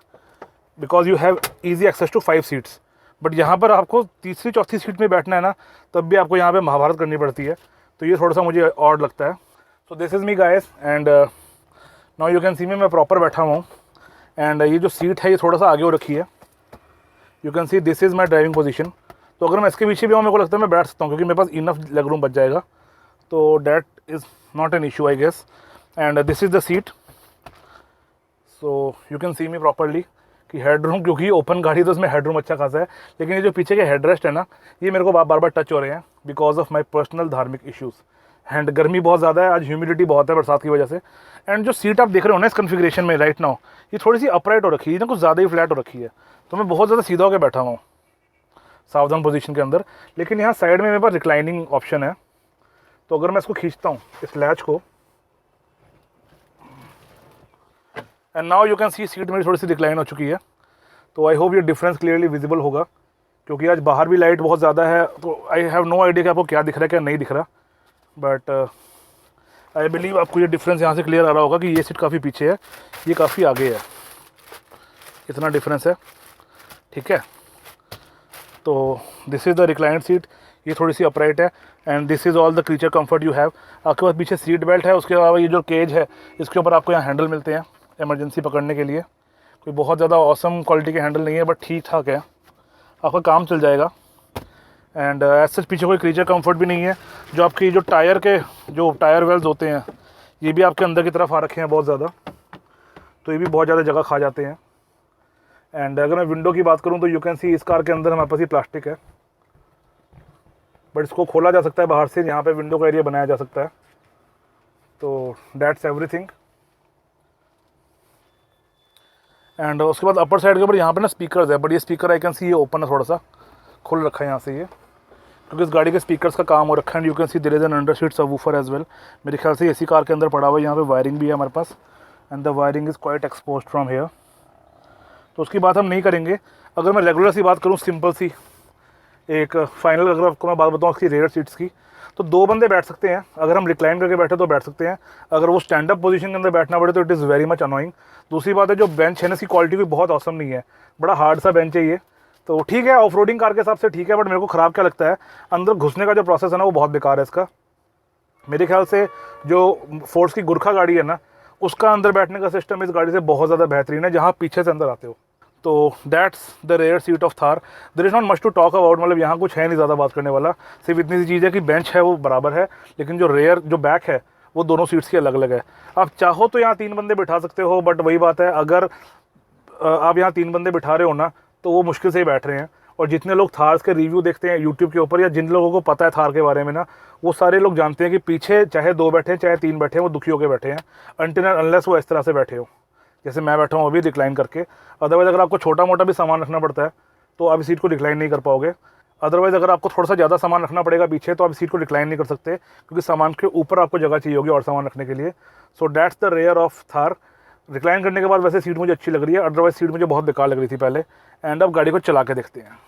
Speaker 1: because you have easy access to 5 seats. But यहाँ पर आपको तीसरी चौथी सीट में बैठना है ना, तब भी आपको यहाँ पे महाभारत करनी पड़ती है। तो ये थोड़ा सा मुझे ऑड लगता है। सो this is me guys, and now you can सी मैं प्रॉपर बैठा हुआ हूँ। एंड ये जो सीट है ये थोड़ा सा आगे हो रखी है। You can see this is my driving position. तो अगर मैं इसके पीछे भी हूँ, मेरे को लगता है मैं बैठ सकता हूँ, क्योंकि मेरे पास इनफ लेग रूम बच जाएगा। तो that is not an issue I guess. And this is the seat. So you can see me properly कि हेडरूम, क्योंकि ओपन गाड़ी तो उसमें हेडरूम अच्छा खासा है, लेकिन ये जो पीछे के हेडरेस्ट है ना, ये मेरे को बार बार टच हो रहे हैं बिकॉज ऑफ माई पर्सनल धार्मिक इश्यूज़। एंड गर्मी बहुत ज़्यादा है, आज ह्यूमिडिटी बहुत है बरसात की वजह से। एंड जो सीट आप देख रहे हो ना इस कन्फिग्रेशन में राइट नाउ, ये थोड़ी सी अपराइट हो रखी है ना, कुछ ज़्यादा ही फ्लैट हो रखी है। तो मैं बहुत ज़्यादा सीधा होकर बैठा हुआ हूँ सावधान पोजीशन के अंदर। लेकिन यहाँ साइड में मेरे पास रिक्लाइनिंग ऑप्शन है, तो अगर मैं इसको खींचता हूँ इस लैच को, and now you can C seat मेरी थोड़ी सी डिक्लाइन हो चुकी है। तो आई होप ये डिफरेंस क्लियरली विजिबल होगा, क्योंकि आज बाहर भी लाइट बहुत ज़्यादा है, तो आई हैव नो आइडिया कि आपको क्या दिख रहा है क्या नहीं दिख रहा, बट आई बिलीव आपको ये डिफरेंस यहाँ से क्लियर आ रहा होगा कि ये सीट काफ़ी पीछे है, ये काफ़ी आगे है, इतना डिफरेंस है, ठीक है। तो this is the reclined seat, ये थोड़ी सी अपराइट है, and this is all the creature comfort you have. आपके पास पीछे सीट बेल्ट है, उसके अलावा ये जो केज है इसके ऊपर आपको यहाँ हैंडल मिलते हैं इमरजेंसी पकड़ने के लिए। कोई बहुत ज़्यादा ऑसम क्वालिटी के हैंडल नहीं है, बट ठीक ठाक है, आपका काम चल जाएगा। एंड एज सच पीछे कोई क्रीचर कंफर्ट भी नहीं है। जो आपकी जो टायर वेल्स होते हैं ये भी आपके अंदर की तरफ आ रखे हैं बहुत ज़्यादा, तो ये भी बहुत ज़्यादा जगह खा जाते हैं। एंड अगर मैं विंडो की बात करूं तो यू कैन सी इस कार के अंदर हमारे पास ये प्लास्टिक है, बट इसको खोला जा सकता है बाहर से, यहाँ पे विंडो का एरिया बनाया जा सकता है। तो दैट्स एवरीथिंग। एंड उसके बाद अपर साइड के ऊपर यहाँ पे ना स्पीकर्स है, बट ये स्पीकर आई कैन सी ये ओपन है, थोड़ा सा खुल रखा है यहाँ से ये, क्योंकि इस गाड़ी के स्पीकर्स का काम हो रखा है। And you can see there is an under seat subwoofer as well. मेरे ख्याल से इसी कार के अंदर पड़ा हुआ है, यहाँ पे वायरिंग भी है हमारे पास, and the wiring is quite exposed from here. तो उसकी बात हम नहीं करेंगे। अगर मैं रेगुलर सी बात करूँ, सिंपल सी एक फाइनल अगर आपको मैं बात बताऊँ उसकी रेयर सीट्स की, तो 2 बंदे बैठ सकते हैं। अगर हम रिक्लाइन करके बैठे तो बैठ सकते हैं, अगर वो स्टैंड अप पोजीशन के अंदर बैठना पड़े तो it is very much annoying. दूसरी बात है जो बेंच है ना, इसकी क्वालिटी भी बहुत औसम नहीं है, बड़ा हार्ड सा बेंच है ये। तो ठीक है, ऑफ रोडिंग कार के हिसाब से ठीक है, बट मेरे को ख़राब क्या लगता है, अंदर घुसने का जो प्रोसेस है ना वो बहुत बेकार है इसका। मेरे ख्याल से जो फोर्स की गुरखा गाड़ी है ना, उसका अंदर बैठने का सिस्टम इस गाड़ी से बहुत ज़्यादा बेहतरीन है, जहाँ पीछे से अंदर आते हो। तो that's the rear seat of Thar. There is not much to talk about, मतलब यहाँ कुछ है नहीं ज़्यादा बात करने वाला। सिर्फ इतनी सी चीज़ है कि बेंच है वो बराबर है, लेकिन जो रेयर जो बैक है वो दोनों सीट्स की अलग अलग है। आप चाहो तो यहाँ 3 बंदे बिठा सकते हो, बट वही बात है, अगर आप यहाँ 3 बंदे बिठा रहे हो ना तो वो मुश्किल से ही बैठ रहे हैं। और जितने लोग थार्स के रिव्यू देखते हैं यूट्यूब के ऊपर, या जिन लोगों को पता है थार के बारे में ना, वो सारे लोग जानते हैं कि पीछे चाहे 2 बैठे चाहे 3 बैठे हैं, वो दुखी होकर बैठे हैं, अनटिल अनलेस वो इस तरह से बैठे हो जैसे मैं बैठा हूँ अभी रिक्लाइन करके। अदरवाइज़ अगर आपको छोटा मोटा भी सामान रखना पड़ता है तो आप इस सीट को रिक्लाइन नहीं कर पाओगे। अदरवाइज़ अगर आपको थोड़ा सा ज़्यादा सामान रखना पड़ेगा पीछे तो आप इस सीट को रिक्लाइन नहीं कर सकते, क्योंकि सामान के ऊपर आपको जगह चाहिए होगी और सामान रखने के लिए। So that's the rear of Thar. Recline करने के बाद वैसे सीट मुझे अच्छी लग रही है, अदरवाइज सीट मुझे बहुत बेकार लग रही थी पहले। एंड अब गाड़ी को चला के देखते हैं।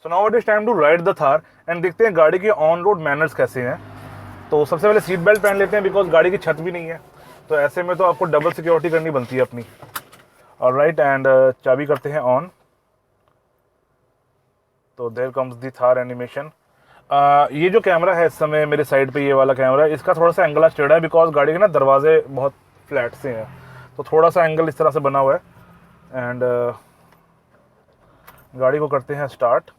Speaker 1: So now it is time to ride the Thar and देखते हैं गाड़ी के ऑन रोड मैनर्स कैसे हैं। तो सबसे पहले सीट बेल्ट पहन लेते हैं, बिकॉज गाड़ी की छत भी नहीं है, तो ऐसे में तो आपको डबल सिक्योरिटी करनी बनती है अपनी। ऑलराइट, एंड चाबी करते हैं ऑन। तो there comes the Thar animation. ये जो कैमरा है इस समय मेरे साइड पे, ये वाला कैमरा है, इसका थोड़ा सा एंगल टेढ़ा है, बिकॉज गाड़ी के ना दरवाजे बहुत फ्लैट से हैं, तो थोड़ा सा एंगल इस तरह से बना हुआ है। एंड गाड़ी को करते हैं start,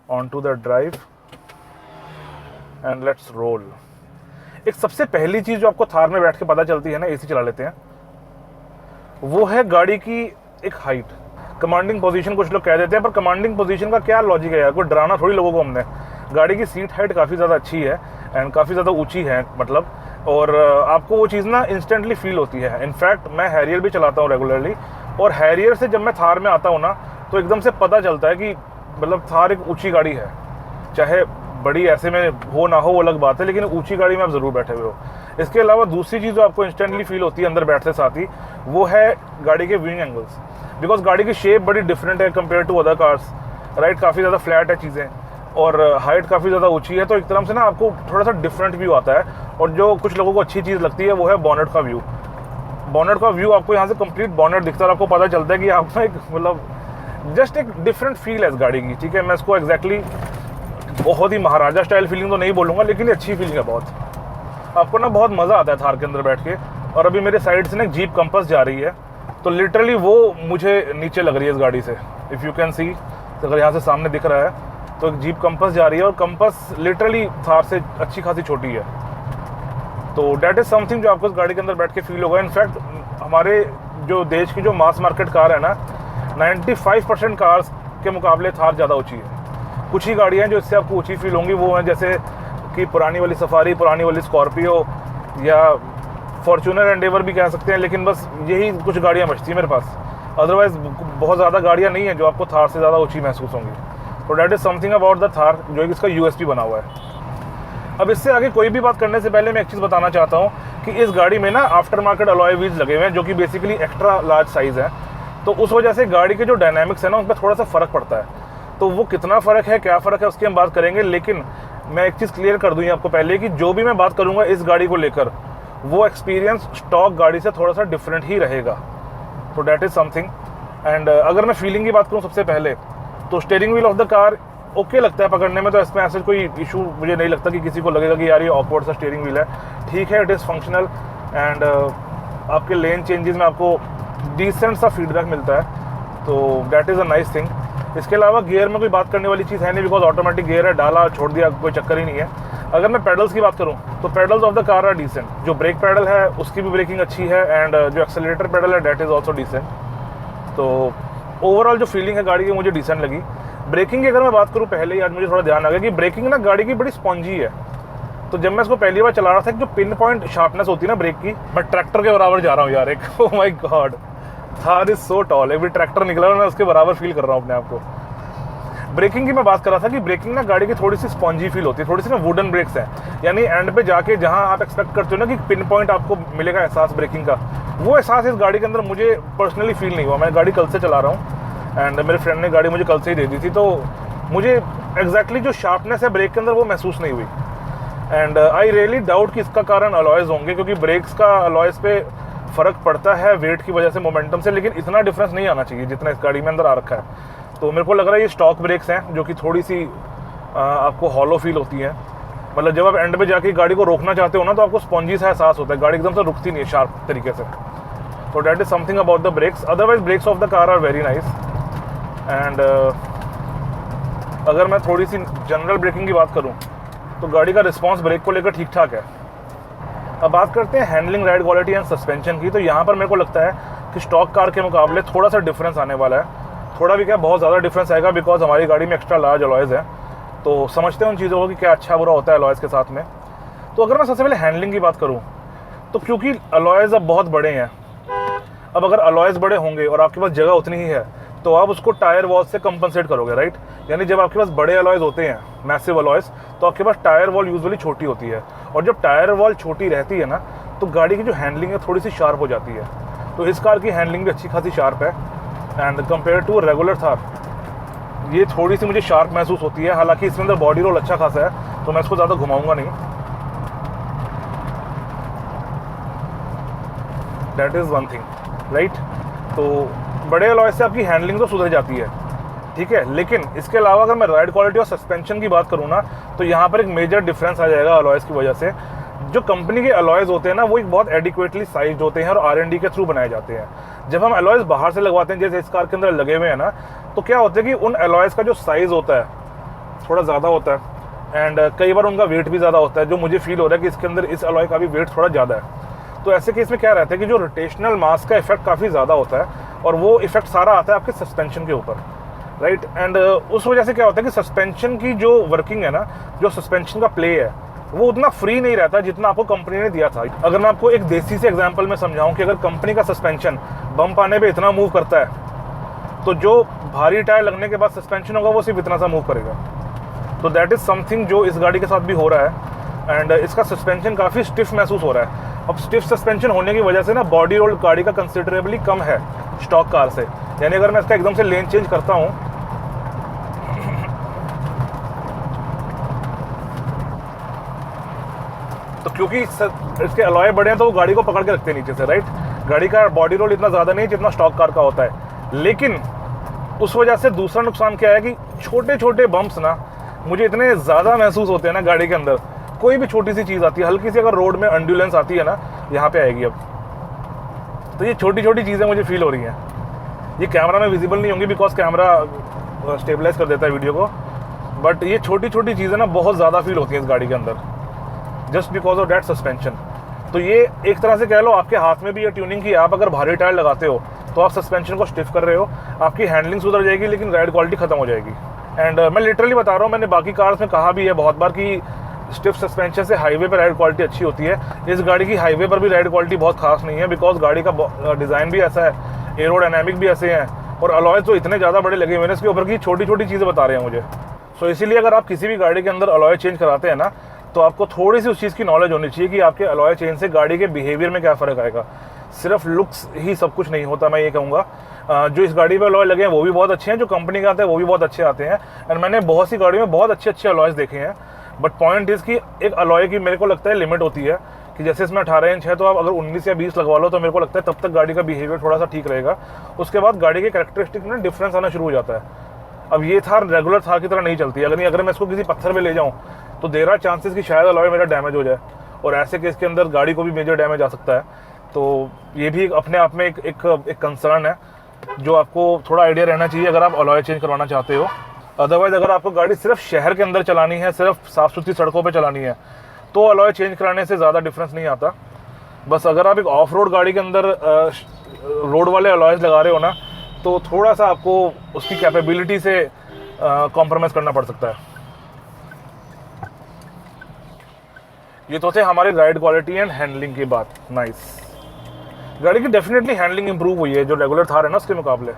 Speaker 1: on to the drive, and let's roll. एक सबसे पहली चीज़ जो आपको थार में बैठ के पता चलती है ना, एसी चला लेते हैं, वो है गाड़ी की एक हाइट। कमांडिंग पोजीशन कुछ लोग कह देते हैं, पर कमांडिंग पोजीशन का क्या लॉजिक है यार, कोई डराना थोड़ी लोगों को हमने। गाड़ी की सीट हाइट काफ़ी ज़्यादा अच्छी है एंड काफ़ी ज़्यादा ऊंची है मतलब, और आपको वो चीज़ ना इंस्टेंटली फील होती है। इनफैक्ट मैं हैरियर भी चलाता हूँ रेगुलरली, और हैरियर से जब मैं थार में आता हूँ ना तो एकदम से पता चलता है कि मतलब थार एक ऊँची गाड़ी है। चाहे बड़ी ऐसे में हो ना हो वो अलग बात है, लेकिन ऊंची गाड़ी में आप ज़रूर बैठे हुए हो। इसके अलावा दूसरी चीज़ जो आपको इंस्टेंटली फील होती है अंदर बैठते साथ ही, वो है गाड़ी के विंग एंगल्स। बिकॉज गाड़ी की शेप बड़ी डिफरेंट है compare to other cars, right. काफ़ी ज़्यादा फ्लैट है चीज़ें, और हाइट काफ़ी ज़्यादा ऊंची है, तो एक तरह से ना आपको थोड़ा सा डिफरेंट व्यू आता है। और जो कुछ लोगों को अच्छी चीज़ लगती है वो है बॉनेट का व्यू। बॉनेट का व्यू आपको यहाँ से कंप्लीट बॉनेट दिखता है, आपको पता चलता है कि आप ना एक मतलब जस्ट एक डिफरेंट फील है इस गाड़ी की, ठीक है। मैं इसको एग्जैक्टली बहुत ही महाराजा स्टाइल फीलिंग तो नहीं बोलूँगा, लेकिन ये अच्छी फीलिंग है बहुत। आपको ना बहुत मज़ा आता है थार के अंदर बैठ के। और अभी मेरे साइड से ना जीप कंपस जा रही है, तो लिटरली वो मुझे नीचे लग रही है इस गाड़ी से। इफ़ यू कैन सी, अगर यहाँ से सामने दिख रहा है तो एक जीप कंपस जा रही है, और कंपस लिटरली थार से अच्छी खासी छोटी है। तो डैट इज़ समथिंग जो आपको इस गाड़ी के अंदर बैठ के फील होगा। इनफैक्ट हमारे जो देश की जो मास मार्केट कार है ना, 95% कार्स के मुकाबले थार ज़्यादा ऊँची है। कुछ ही गाड़ियाँ जो इससे आपको ऊँची फील होंगी वो हैं जैसे कि पुरानी वाली सफारी, पुरानी वाली स्कॉर्पियो, या फॉर्च्यूनर एंडेवर भी कह सकते हैं, लेकिन बस यही कुछ गाड़ियाँ बचती हैं मेरे पास। अदरवाइज़ बहुत ज़्यादा गाड़ियाँ नहीं हैं जो आपको थार से ज़्यादा ऊँची महसूस होंगी। तो that is something about the Thar, जो इसका यूएसपी बना हुआ है। अब इससे आगे कोई भी बात करने से पहले मैं एक चीज़ बताना चाहता हूँ कि इस गाड़ी में ना आफ्टर मार्केट अलॉय व्हील्स लगे हुए हैं, जो कि बेसिकली एक्स्ट्रा लार्ज साइज़ है। तो उस वजह से गाड़ी के जो डायनामिक्स है ना, उन पर थोड़ा सा फ़र्क पड़ता है। तो वो कितना फ़र्क है, क्या फ़र्क है, उसकी हम बात करेंगे। लेकिन मैं एक चीज़ क्लियर कर दूँ आपको पहले कि जो भी मैं बात करूँगा इस गाड़ी को लेकर, वो एक्सपीरियंस स्टॉक गाड़ी से थोड़ा सा डिफरेंट ही रहेगा। तो डैट इज़ समथिंग। एंड अगर मैं फीलिंग की बात करूँ सबसे पहले, तो steering wheel of the car okay लगता है पकड़ने में। तो इसमें ऐसे कोई इशू मुझे नहीं लगता कि किसी को लगेगा कि यार ये ऑकवर्ड सा स्टीयरिंग व्हील है। ठीक है, इट इज़ फंक्शनल एंड आपके लेन चेंजेस में आपको डिसेंट सा फीडबैक मिलता है। तो that is a nice thing. इसके अलावा गियर में कोई बात करने वाली चीज़ है नहीं, बिकॉज ऑटोमेटिक गियर है, डाला छोड़ दिया, कोई चक्कर ही नहीं है। अगर मैं पेडल्स की बात करूं तो pedals of the car are decent. जो ब्रेक पेडल है उसकी भी ब्रेकिंग अच्छी है एंड जो एक्सेलरेटर पेडल है दैट इज़ ऑल्सो डिसेंट। तो ओवरऑल जो फीलिंग है गाड़ी की मुझे डिसेंट लगी। ब्रेकिंग की अगर मैं बात करूं, पहले ही आज मुझे थोड़ा ध्यान आ गया कि ब्रेकिंग ना गाड़ी की बड़ी स्पॉन्जी है। तो जब मैं इसको पहली बार चला रहा था, जो पिन पॉइंट शार्पनेस होती है ना ब्रेक की, मैं ट्रैक्टर के बराबर जा रहा हूँ यार। एक oh my God, Thar is so tall. एक भी ट्रैक्टर निकला और मैं उसके बराबर फील कर रहा हूँ अपने आप को। ब्रेकिंग की मैं बात कर रहा था कि ब्रेकिंग ना गाड़ी की थोड़ी सी स्पॉन्जी फील होती है, थोड़ी सी ना वुडन ब्रेक्स हैं। यानी एंड पे जाके जहाँ आप एक्सपेक्ट करते हो ना कि पिन पॉइंट आपको मिलेगा एहसास ब्रेकिंग का, वो एहसास इस गाड़ी के अंदर मुझे पर्सनली फील नहीं हुआ। मैं गाड़ी कल से चला रहा हूँ एंड मेरे फ्रेंड ने गाड़ी मुझे कल से ही दे दी थी, तो मुझे एग्जैक्टली जो शार्पनेस है ब्रेक के अंदर वो महसूस नहीं हुई। एंड आई रियली डाउट कि इसका कारण अलॉयज़ होंगे, क्योंकि ब्रेक्स का अलॉयज़ पे फ़र्क पड़ता है वेट की वजह से, मोमेंटम से, लेकिन इतना डिफरेंस नहीं आना चाहिए जितना इस गाड़ी में अंदर आ रखा है। तो मेरे को लग रहा है ये स्टॉक ब्रेक्स हैं जो कि थोड़ी सी आपको हॉलो फील होती है। मतलब जब आप एंड पे जाके गाड़ी को रोकना चाहते हो ना, तो आपको स्पॉन्जी सा एहसास होता है, गाड़ी एकदम से रुकती नहीं है शार्प तरीके से। तो that is something about the brakes. Otherwise brakes of the car are very nice. And अगर मैं थोड़ी सी जनरल ब्रेकिंग की बात करूँ तो गाड़ी का रिस्पॉन्स ब्रेक को लेकर ठीक ठाक है। अब बात करते हैं handling, ride quality and suspension की। तो यहाँ पर मेरे को लगता है कि स्टॉक कार के मुकाबले थोड़ा सा डिफरेंस आने वाला है। थोड़ा भी क्या, बहुत ज़्यादा डिफरेंस आएगा, बिकॉज हमारी गाड़ी में एक्स्ट्रा लार्ज अलॉयज़ है। तो समझते हैं उन चीज़ों को कि क्या अच्छा बुरा होता है अलॉयज़ के साथ में। तो अगर मैं सबसे पहले हैंडलिंग की बात करूँ तो क्योंकि अलॉयज़ अब बहुत बड़े हैं, अब अगर अलॉयज़ बड़े होंगे और आपके पास जगह उतनी ही है तो आप उसको टायर वॉल से कंपनसेट करोगे, राइट। यानी जब आपके पास बड़े अलॉयज़ होते हैं, मैसिव अलॉयज़, तो आपके पास टायर वॉल यूजुअली छोटी होती है। और जब टायर वॉल छोटी रहती है ना, तो गाड़ी की जो हैंडलिंग है थोड़ी सी शार्प हो जाती है। तो इस कार की हैंडलिंग भी अच्छी खासी शार्प है and compare to regular Thar ये थोड़ी सी मुझे शार्प महसूस होती है। हालांकि इसके अंदर बॉडी रोल अच्छा खासा है, तो मैं इसको ज़्यादा घुमाऊंगा नहीं। That is one thing, right. तो बड़े अलॉय से आपकी हैंडलिंग तो सुधर जाती है, ठीक है। लेकिन इसके अलावा अगर मैं राइड क्वालिटी और सस्पेंशन की बात करूँ ना, तो यहाँ पर एक मेजर डिफरेंस आ जाएगा अलॉयज़ की वजह से। जो कंपनी के अलॉयज़ होते हैं ना, वो एक बहुत एडिक्वेटली साइज्ड होते हैं और R&D के थ्रू बनाए जाते हैं। जब हम अलॉयज़ बाहर से लगवाते हैं, जैसे इस कार के अंदर लगे हुए हैं ना, तो क्या होता है कि उन अलॉयज़ का जो साइज़ होता है थोड़ा ज़्यादा होता है एंड कई बार उनका वेट भी ज़्यादा होता है, जो मुझे फील हो रहा है कि इसके अंदर इस अलॉय का भी वेट थोड़ा ज़्यादा है। तो ऐसे केस में क्या रहता है कि जो रोटेशनल मास का इफेक्ट काफ़ी ज़्यादा होता है और वो इफेक्ट सारा आता है आपके सस्पेंशन के ऊपर, राइट। एंड उस वजह से क्या होता है कि सस्पेंशन की जो वर्किंग है ना, जो सस्पेंशन का प्ले है, वो उतना फ्री नहीं रहता जितना आपको कंपनी ने दिया था। अगर मैं आपको एक देसी से एग्जांपल में समझाऊं कि अगर कंपनी का सस्पेंशन बम्प आने पे इतना मूव करता है, तो जो भारी टायर लगने के बाद सस्पेंशन होगा वो सिर्फ इतना सा मूव करेगा। तो दैट इज़ समथिंग जो इस गाड़ी के साथ भी हो रहा है एंड इसका सस्पेंशन काफ़ी स्टिफ महसूस हो रहा है। अब स्टिफ सस्पेंशन होने की वजह से ना बॉडी रोल गाड़ी का कंसिडरेबली कम है स्टॉक कार से। यानी अगर मैं इसका एकदम से लेन चेंज करता हूँ, तो क्योंकि इसके अलॉय बड़े हैं तो वो गाड़ी को पकड़ के रखते हैं नीचे से, राइट। गाड़ी का बॉडी रोल इतना ज़्यादा नहीं जितना स्टॉक कार का होता है। लेकिन उस वजह से दूसरा नुकसान क्या है कि छोटे छोटे बम्प्स ना मुझे इतने ज़्यादा महसूस होते हैं ना गाड़ी के अंदर। कोई भी छोटी सी चीज़ आती है, हल्की सी अगर रोड में एंडुलेंस आती है ना, यहाँ पे आएगी अब, तो ये छोटी छोटी चीज़ें मुझे फील हो रही हैं। ये कैमरा में विजिबल नहीं होंगी बिकॉज कैमरा स्टेबलाइज कर देता है वीडियो को, बट ये छोटी छोटी चीज़ें ना बहुत ज़्यादा फील होती हैं इस गाड़ी के अंदर, just because of that suspension. तो ये एक तरह से कह लो आपके हाथ में भी ये ट्यूनिंग की, आप अगर भारी टायर लगाते हो तो आप सस्पेंशन को स्टिफ कर रहे हो, आपकी हैंडलिंग सुधर जाएगी लेकिन राइड क्वालिटी खत्म हो जाएगी। एंड मैं लिटरली बता रहा हूँ, मैंने बाकी कार्स में कहा भी है बहुत बार कि स्टिफ सस्पेंशन से हाईवे पर राइड क्वालिटी अच्छी होती है। इस गाड़ी की हाईवे पर भी राइड क्वालिटी बहुत खास नहीं है, बिकॉज गाड़ी का डिज़ाइन भी ऐसा है, एरोडायनामिक भी ऐसे हैं और अलॉयज तो इतने ज़्यादा बड़े लगे हुए हैं इसके ऊपर की छोटी छोटी चीज़ें बता रहे हैं मुझे। सो इसीलिए अगर आप किसी भी गाड़ी के अंदर अलॉय चेंज कराते हैं ना, तो आपको थोड़ी सी उस चीज़ की नॉलेज होनी चाहिए कि आपके अलॉय चेंज से गाड़ी के बिहेवियर में क्या फ़र्क आएगा। सिर्फ लुक्स ही सब कुछ नहीं होता, मैं ये कहूँगा। जो इस गाड़ी पे अलॉय लगे हैं वो भी बहुत अच्छे हैं, जो कंपनी के आते हैं वो भी बहुत अच्छे आते हैं, एंड मैंने बहुत सी गाड़ियों में बहुत अच्छे अच्छे अलॉयज़ देखे हैं। बट पॉइंट इज़ कि एक अलॉय की मेरे को लगता है लिमिट होती है कि जैसे इसमें 18 इंच है, तो आप अगर 19 या 20 लगवा लो तो मेरे को लगता है तब तक गाड़ी का बिहेवियर थोड़ा सा ठीक रहेगा। उसके बाद गाड़ी के कैरेक्टरिस्टिक में डिफरेंस आना शुरू हो जाता है। अब ये थार रेगुलर थार की तरह नहीं चलती। अगर मैं इसको किसी पत्थर पे ले जाऊँ तो देर आर चांसेस कि शायद अलॉय मेरा डैमेज हो जाए, और ऐसे केस के अंदर गाड़ी को भी मेजर डैमेज आ सकता है। तो ये भी अपने आप में एक कंसर्न है जो आपको थोड़ा आइडिया रहना चाहिए अगर आप अलॉय चेंज करवाना चाहते हो। अदरवाइज़ अगर आपको गाड़ी सिर्फ शहर के अंदर चलानी है, सिर्फ साफ़ सुथरी सड़कों पे चलानी है, तो अलॉय चेंज कराने से ज़्यादा डिफरेंस नहीं आता। बस अगर आप एक ऑफ रोड गाड़ी के अंदर रोड वाले अलॉयज़ लगा रहे हो ना, तो थोड़ा सा आपको उसकी कैपेबिलिटी से कॉम्प्रोमाइज़ करना पड़ सकता है। ये तो थे हमारी राइड क्वालिटी एंड हैंडलिंग की बात। नाइस। गाड़ी की डेफिनेटली हैंडलिंग इंप्रूव हुई है जो रेगुलर थार है ना, उसके मुकाबले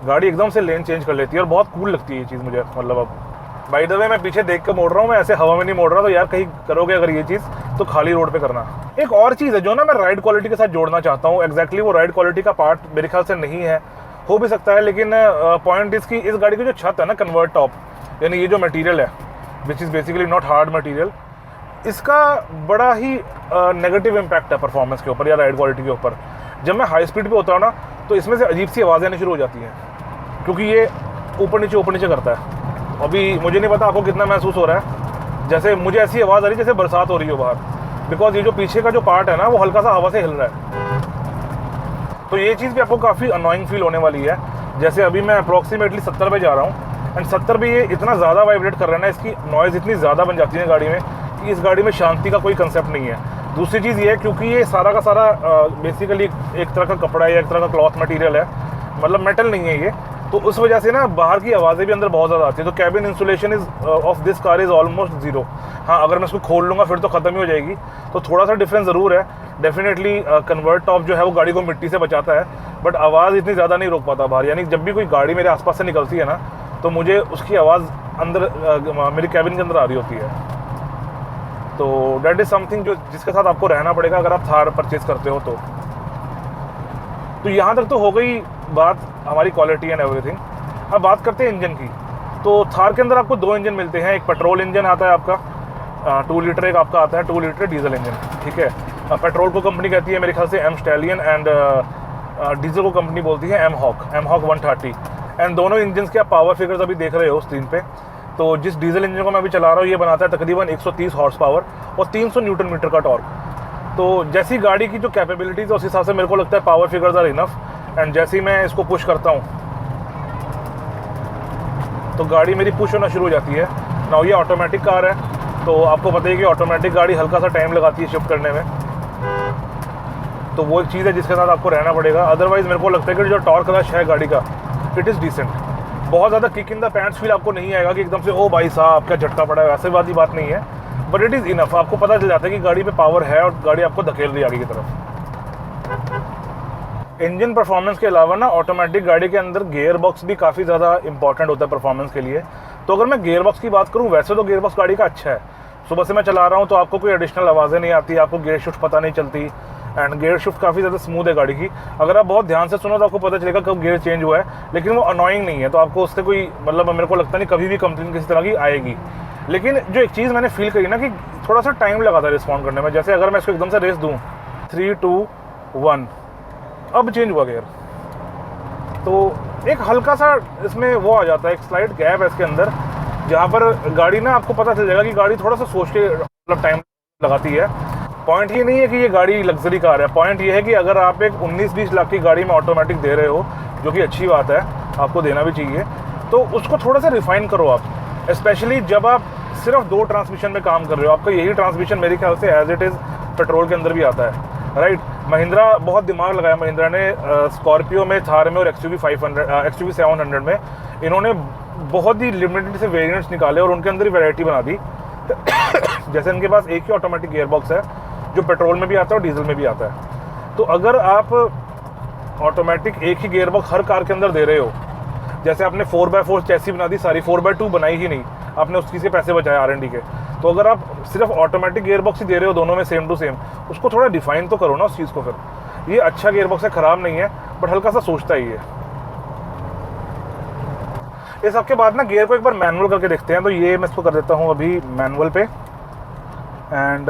Speaker 1: गाड़ी एकदम से लेन चेंज कर लेती है और बहुत कूल लगती है ये चीज़ मुझे। मतलब अब बाय द वे मैं पीछे देख कर मोड़ रहा हूँ, मैं ऐसे हवा में नहीं मोड़ रहा, तो यार कहीं करोगे अगर ये चीज़ तो खाली रोड पे करना। एक और चीज़ है जो ना मैं राइड क्वालिटी के साथ जोड़ना चाहता हूँ। एग्जैक्टली वो राइड क्वालिटी का पार्ट मेरे ख्याल से नहीं है, हो भी सकता है, लेकिन पॉइंट इसकी इस गाड़ी की जो छत है ना, कन्वर्ट टॉप, यानी ये जो मटेरियल है which is basically not hard material, इसका बड़ा ही नेगेटिव इम्पैक्ट है परफॉर्मेंस के ऊपर या राइड क्वालिटी के ऊपर। जब मैं हाई स्पीड पे होता हूँ ना, तो इसमें से अजीब सी आवाज़ें आनी शुरू हो जाती हैं, क्योंकि ये ऊपर नीचे करता है। अभी मुझे नहीं पता आपको कितना महसूस हो रहा है, जैसे मुझे ऐसी आवाज़ आ रही है जैसे बरसात हो रही हो बाहर, बिकॉज ये जो पीछे का जो पार्ट है ना वो हल्का सा हवा से हिल रहा है। तो ये चीज़ भी आपको काफ़ी अनोइंग फील होने वाली है। जैसे अभी मैं अप्रॉक्सीमेटली 70 पे जा रहा हूँ, एंड 70 पे ये इतना ज़्यादा वाइब्रेट कर रहा है ना, इसकी नॉइज़ इतनी ज़्यादा बन जाती है गाड़ी में कि इस गाड़ी में शांति का कोई कंसेप्ट नहीं है। दूसरी चीज़ ये है, क्योंकि ये सारा का सारा बेसिकली एक तरह का कपड़ा है या एक तरह का क्लॉथ मटेरियल है, मतलब मेटल नहीं है ये, तो उस वजह से ना बाहर की आवाज़ें भी अंदर बहुत ज़्यादा आती है। तो cabin insulation is of this car is almost zero. हाँ, अगर मैं इसको खोल लूँगा फिर तो ख़त्म ही हो जाएगी, तो थोड़ा सा डिफरेंस ज़रूर है। डेफिनेटली कन्वर्ट टॉप जो है वो गाड़ी को मिट्टी से बचाता है, बट आवाज़ इतनी ज़्यादा नहीं रोक पाता बाहर। यानी जब भी कोई गाड़ी मेरे आसपास से निकलती है ना, तो मुझे उसकी आवाज़ अंदर मेरी कैबिन के अंदर आ रही होती है। तो डैट इज़ समथिंग जो जिसके साथ आपको रहना पड़ेगा अगर आप थार परचेज़ करते हो तो यहाँ तक तो हो गई बात हमारी क्वालिटी एंड एवरीथिंग। अब बात करते हैं इंजन की। तो थार के अंदर आपको 2 इंजन मिलते हैं। एक पेट्रोल इंजन आता है आपका 2 लीटर, एक आपका आता है 2 लीटर डीजल इंजन। ठीक है, पेट्रोल को कंपनी कहती है मेरे ख्याल से एम स्टैलियन, एंड डीजल को कंपनी बोलती है एम हॉक 130। एंड दोनों इंजन के आप पावर फिगर्स अभी देख रहे हो स्क्रीन पे। तो जिस डीजल इंजन को मैं अभी चला रहा हूँ ये बनाता है तकरीबन 130 हॉर्स पावर और 300 न्यूटन मीटर का टॉर्क। तो जैसी गाड़ी की जो कैपेबिलिटीज़ है उस हिसाब से मेरे को लगता है power figures are enough. And जैसे ही मैं इसको पुश करता हूँ तो गाड़ी मेरी पुश होना शुरू हो जाती है। ना ये ऑटोमेटिक कार है, तो आपको पता है कि ऑटोमेटिक गाड़ी हल्का सा टाइम लगाती है शिफ्ट करने में, तो वो एक चीज़ है जिसके साथ आपको रहना पड़ेगा। अदरवाइज़ मेरे को लगता है कि जो टॉर्क रश है गाड़ी का इट इज़ डिसेंट। बहुत ज़्यादा kick in the pants feel आपको नहीं आएगा कि एकदम से ओ भाई साहब क्या झटका पड़ा है, वैसे वाली बात नहीं है, बट इट इज़ इनफ। आपको पता चल जाता है कि गाड़ी पे पावर है और गाड़ी आपको धकेल रही है आगे की तरफ। इंजन परफॉर्मेंस के अलावा ना ऑटोमेटिक गाड़ी के अंदर गियर बॉक्स भी काफ़ी ज़्यादा इंपॉर्टेंट होता है परफॉर्मेंस के लिए। तो अगर मैं गियर बॉक्स की बात करूँ, वैसे तो गियर बॉक्स गाड़ी का अच्छा है। सुबह से मैं चला रहा हूँ तो आपको कोई एडिशनल आवाज़ें नहीं आती, आपको गियर शिफ्ट पता नहीं चलती, एंड गियर शिफ्ट काफ़ी ज़्यादा स्मूथ है गाड़ी की। अगर आप बहुत ध्यान से सुनो तो आपको पता चलेगा कब गियर चेंज हुआ है, लेकिन वो अनोइंग नहीं है, तो आपको उससे कोई मतलब मेरे को लगता नहीं कभी भी कंप्लेन किसी तरह की आएगी। लेकिन जो एक चीज़ मैंने फील करी ना कि थोड़ा सा टाइम लगा था रिस्पॉन्ड करने में। जैसे अगर मैं इसको एकदम से रेस दूँ 3, 2, 1, अब चेंज हुआ गियर, तो एक हल्का सा इसमें वो आ जाता है, एक स्लाइड गैप है इसके अंदर, जहाँ पर गाड़ी ना आपको पता चल जाएगा कि गाड़ी थोड़ा सा सोच के मतलब टाइम लगाती है। पॉइंट ये नहीं है कि ये गाड़ी लग्जरी कार है, पॉइंट ये है कि अगर आप एक 19-20 लाख की गाड़ी में ऑटोमेटिक दे रहे हो, जो कि अच्छी बात है, आपको देना भी चाहिए, तो उसको थोड़ा सा रिफाइन करो आप। स्पेशली जब आप सिर्फ 2 ट्रांसमिशन में काम कर रहे हो, आपका यही ट्रांसमिशन मेरे ख्याल से एज इट इज़ पेट्रोल के अंदर भी आता है, राइट। महिंद्रा बहुत दिमाग लगाया, महिंद्रा ने स्कॉर्पियो में, थार में और XUV 700 में इन्होंने बहुत ही लिमिटेड से वेरिएंट्स निकाले और उनके अंदर ही वैरायटी बना दी। जैसे इनके पास एक ही ऑटोमेटिक गियर बॉक्स है जो पेट्रोल में भी आता है और डीजल में भी आता है। तो अगर आप ऑटोमेटिक एक ही गियर बॉक्स हर कार के अंदर दे रहे हो, जैसे आपने 4x4 चैसी बना दी सारी, 4x2 बनाई ही नहीं, आपने उस चीज़ के पैसे बचाए R&D के, तो अगर आप सिर्फ ऑटोमेटिक गियर बॉक्स ही दे रहे हो दोनों में सेम टू सेम, उसको थोड़ा डिफाइन तो करो ना उस चीज़ को। फिर ये अच्छा गियर बॉक्स है, ख़राब नहीं है, बट हल्का सा सोचता ही है। इस सबके बाद ना गियर को एक बार मैनुअल करके देखते हैं। तो ये मैं इसको कर देता हूँ अभी मैनुअल पे। And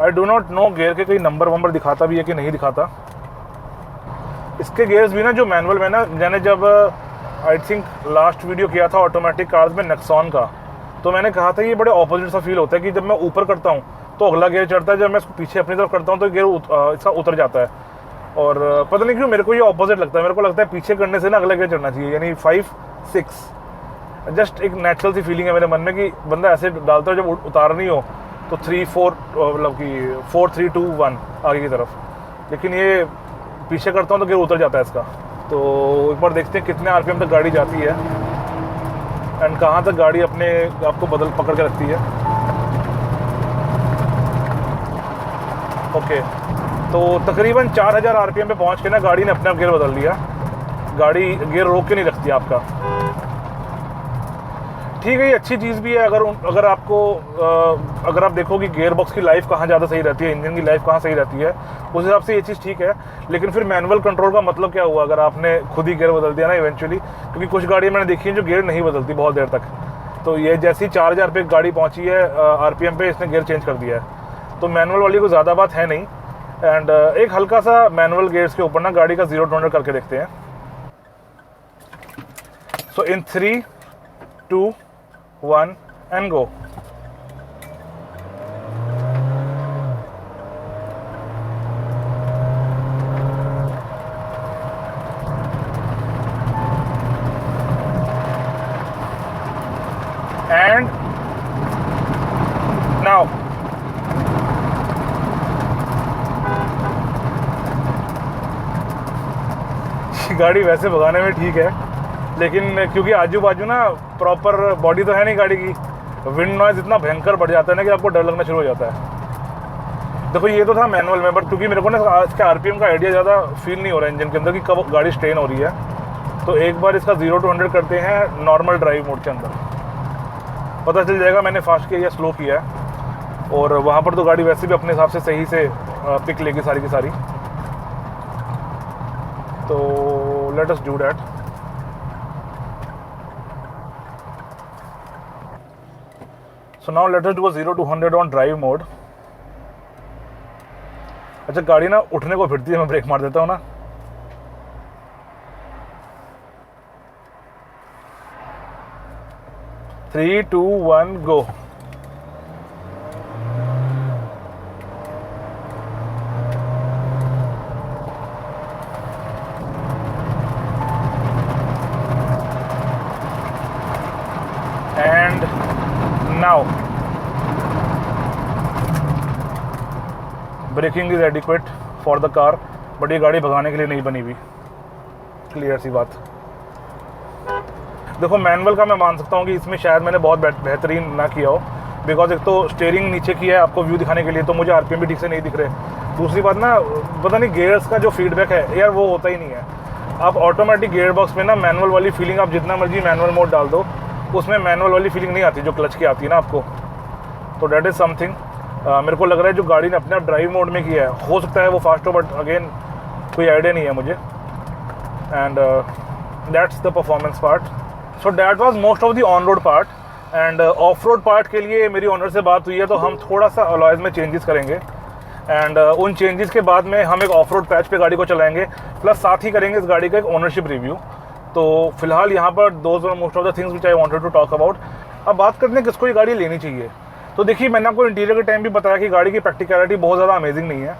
Speaker 1: I do not know gear के कोई नंबर दिखाता भी है कि नहीं दिखाता। इसके गियर्स भी ना जो मैनुअल में ना, मैंने जब आई थिंक लास्ट वीडियो किया था ऑटोमेटिक कार्स में नेक्सॉन का, तो मैंने कहा था ये बड़े ऑपोजिट सा फील होता है कि जब मैं ऊपर करता हूँ तो अगला गियर चढ़ता है, जब मैं इसको पीछे अपनी तरफ करता हूँ तो गियर इसका उतर जाता है। और पता नहीं क्यों मेरे को ये ऑपोजिट लगता है। मेरे को लगता है पीछे करने से ना अगला गियर चढ़ना चाहिए, यानी 5, 6। जस्ट एक नेचुरल सी फीलिंग है मेरे मन में कि बंदा ऐसे डालता है जब उतारनी हो तो 3, 4 मतलब कि 4, 3, 2, 1 आगे की तरफ, लेकिन ये पीछे करता हूँ तो गियर उतर जाता है इसका। तो एक बार देखते हैं कितने आरपीएम तक गाड़ी जाती है एंड कहाँ तक गाड़ी अपने आपको पकड़ के रखती है। ओके, तो तकरीबन 4000 आरपीएम पे पहुँच के ना गाड़ी ने अपने आप गियर बदल दिया। गाड़ी गियर रोक के नहीं रखती आपका। ठीक है, ये अच्छी चीज़ भी है। अगर आपको अगर आप देखो कि गियर बॉक्स की लाइफ कहाँ ज़्यादा सही रहती है, इंजन की लाइफ कहाँ सही रहती है, उस हिसाब से ये चीज़ ठीक है। लेकिन फिर मैनुअल कंट्रोल का मतलब क्या हुआ अगर आपने खुद ही गियर बदल दिया ना इवेंचुअली? क्योंकि कुछ गाड़ियाँ मैंने देखी हैं जो गियर नहीं बदलती बहुत देर तक। तो ये जैसी 4000 पे गाड़ी पहुँची है आरपीएम पे, इसने गियर चेंज कर दिया है। तो मैनुअल वाली को ज़्यादा बात है नहीं। एंड एक हल्का सा मैनुअल गियर्स के ऊपर ना गाड़ी का 0 to 100 करके देखते हैं। सो इन 3, 2, 1 and go. And now गाड़ी वैसे भगाने में ठीक है, लेकिन क्योंकि आजू बाजू ना प्रॉपर बॉडी तो है नहीं गाड़ी की, विंड नॉइज़ इतना भयंकर बढ़ जाता है ना कि आपको डर लगना शुरू हो जाता है। देखो ये तो था मैनुअल में, बट क्योंकि मेरे को ना इसके आरपीएम का आइडिया ज़्यादा फील नहीं हो रहा है इंजन के अंदर कि कब गाड़ी स्ट्रेन हो रही है, तो एक बार इसका 0 to 100 करते हैं नॉर्मल ड्राइव मोड के अंदर। पता चल जाएगा मैंने फास्ट किया या स्लो किया है, और वहाँ पर तो गाड़ी वैसे भी अपने हिसाब से सही से पिक लेगी सारी की सारी। तो let us do that. So now let us do a 0 to 100 on drive mode। अच्छा गाड़ी ना उठने को फिरती है, मैं ब्रेक मार देता हूँ ना। Three, 2, 1 go। And now braking is adequate for the car, but ये गाड़ी भगाने के लिए नहीं बनी हुई, क्लियर सी बात। देखो मैनुअल का मैं मान सकता हूँ कि इसमें शायद मैंने बहुत बेहतरीन ना किया हो, बिकॉज एक तो स्टीयरिंग नीचे की है आपको व्यू दिखाने के लिए, तो मुझे आरपीएम भी ठीक से नहीं दिख रहे। दूसरी बात ना पता नहीं गियर्स का जो फीडबैक है यार वो होता ही नहीं है। आप ऑटोमेटिक गियर बॉक्स में ना मैनुअल वाली फीलिंग आप जितना मर्जी मैनुअल मोड डाल दो, उसमें मैनुअल वाली फीलिंग नहीं आती जो क्लच की आती है ना आपको। तो डेट इज़ समथिंग। मेरे को लग रहा है जो गाड़ी ने अपने आप ड्राइव मोड में किया है, हो सकता है वो फास्ट हो, बट अगेन कोई आइडिया नहीं है मुझे। And that's the performance part. So that was most of the on road part. End of road part के लिए मेरी ऑनर से बात हुई है, तो हम थोड़ा सा अलॉयज में चेंजेस करेंगे। एंड उन चेंजेस के बाद में हम एक ऑफ रोड पैच पे गाड़ी को चलाएंगे, प्लस साथ ही करेंगे इस गाड़ी का एक ओनरशिप रिव्यू। तो फिलहाल यहाँ पर those were most of the things which I wanted to talk about. अब बात करते हैं किसको ये गाड़ी लेनी चाहिए। तो देखिए मैंने आपको इंटीरियर के टाइम भी बताया कि गाड़ी की प्रैक्टिकलिटी बहुत ज़्यादा अमेजिंग नहीं है।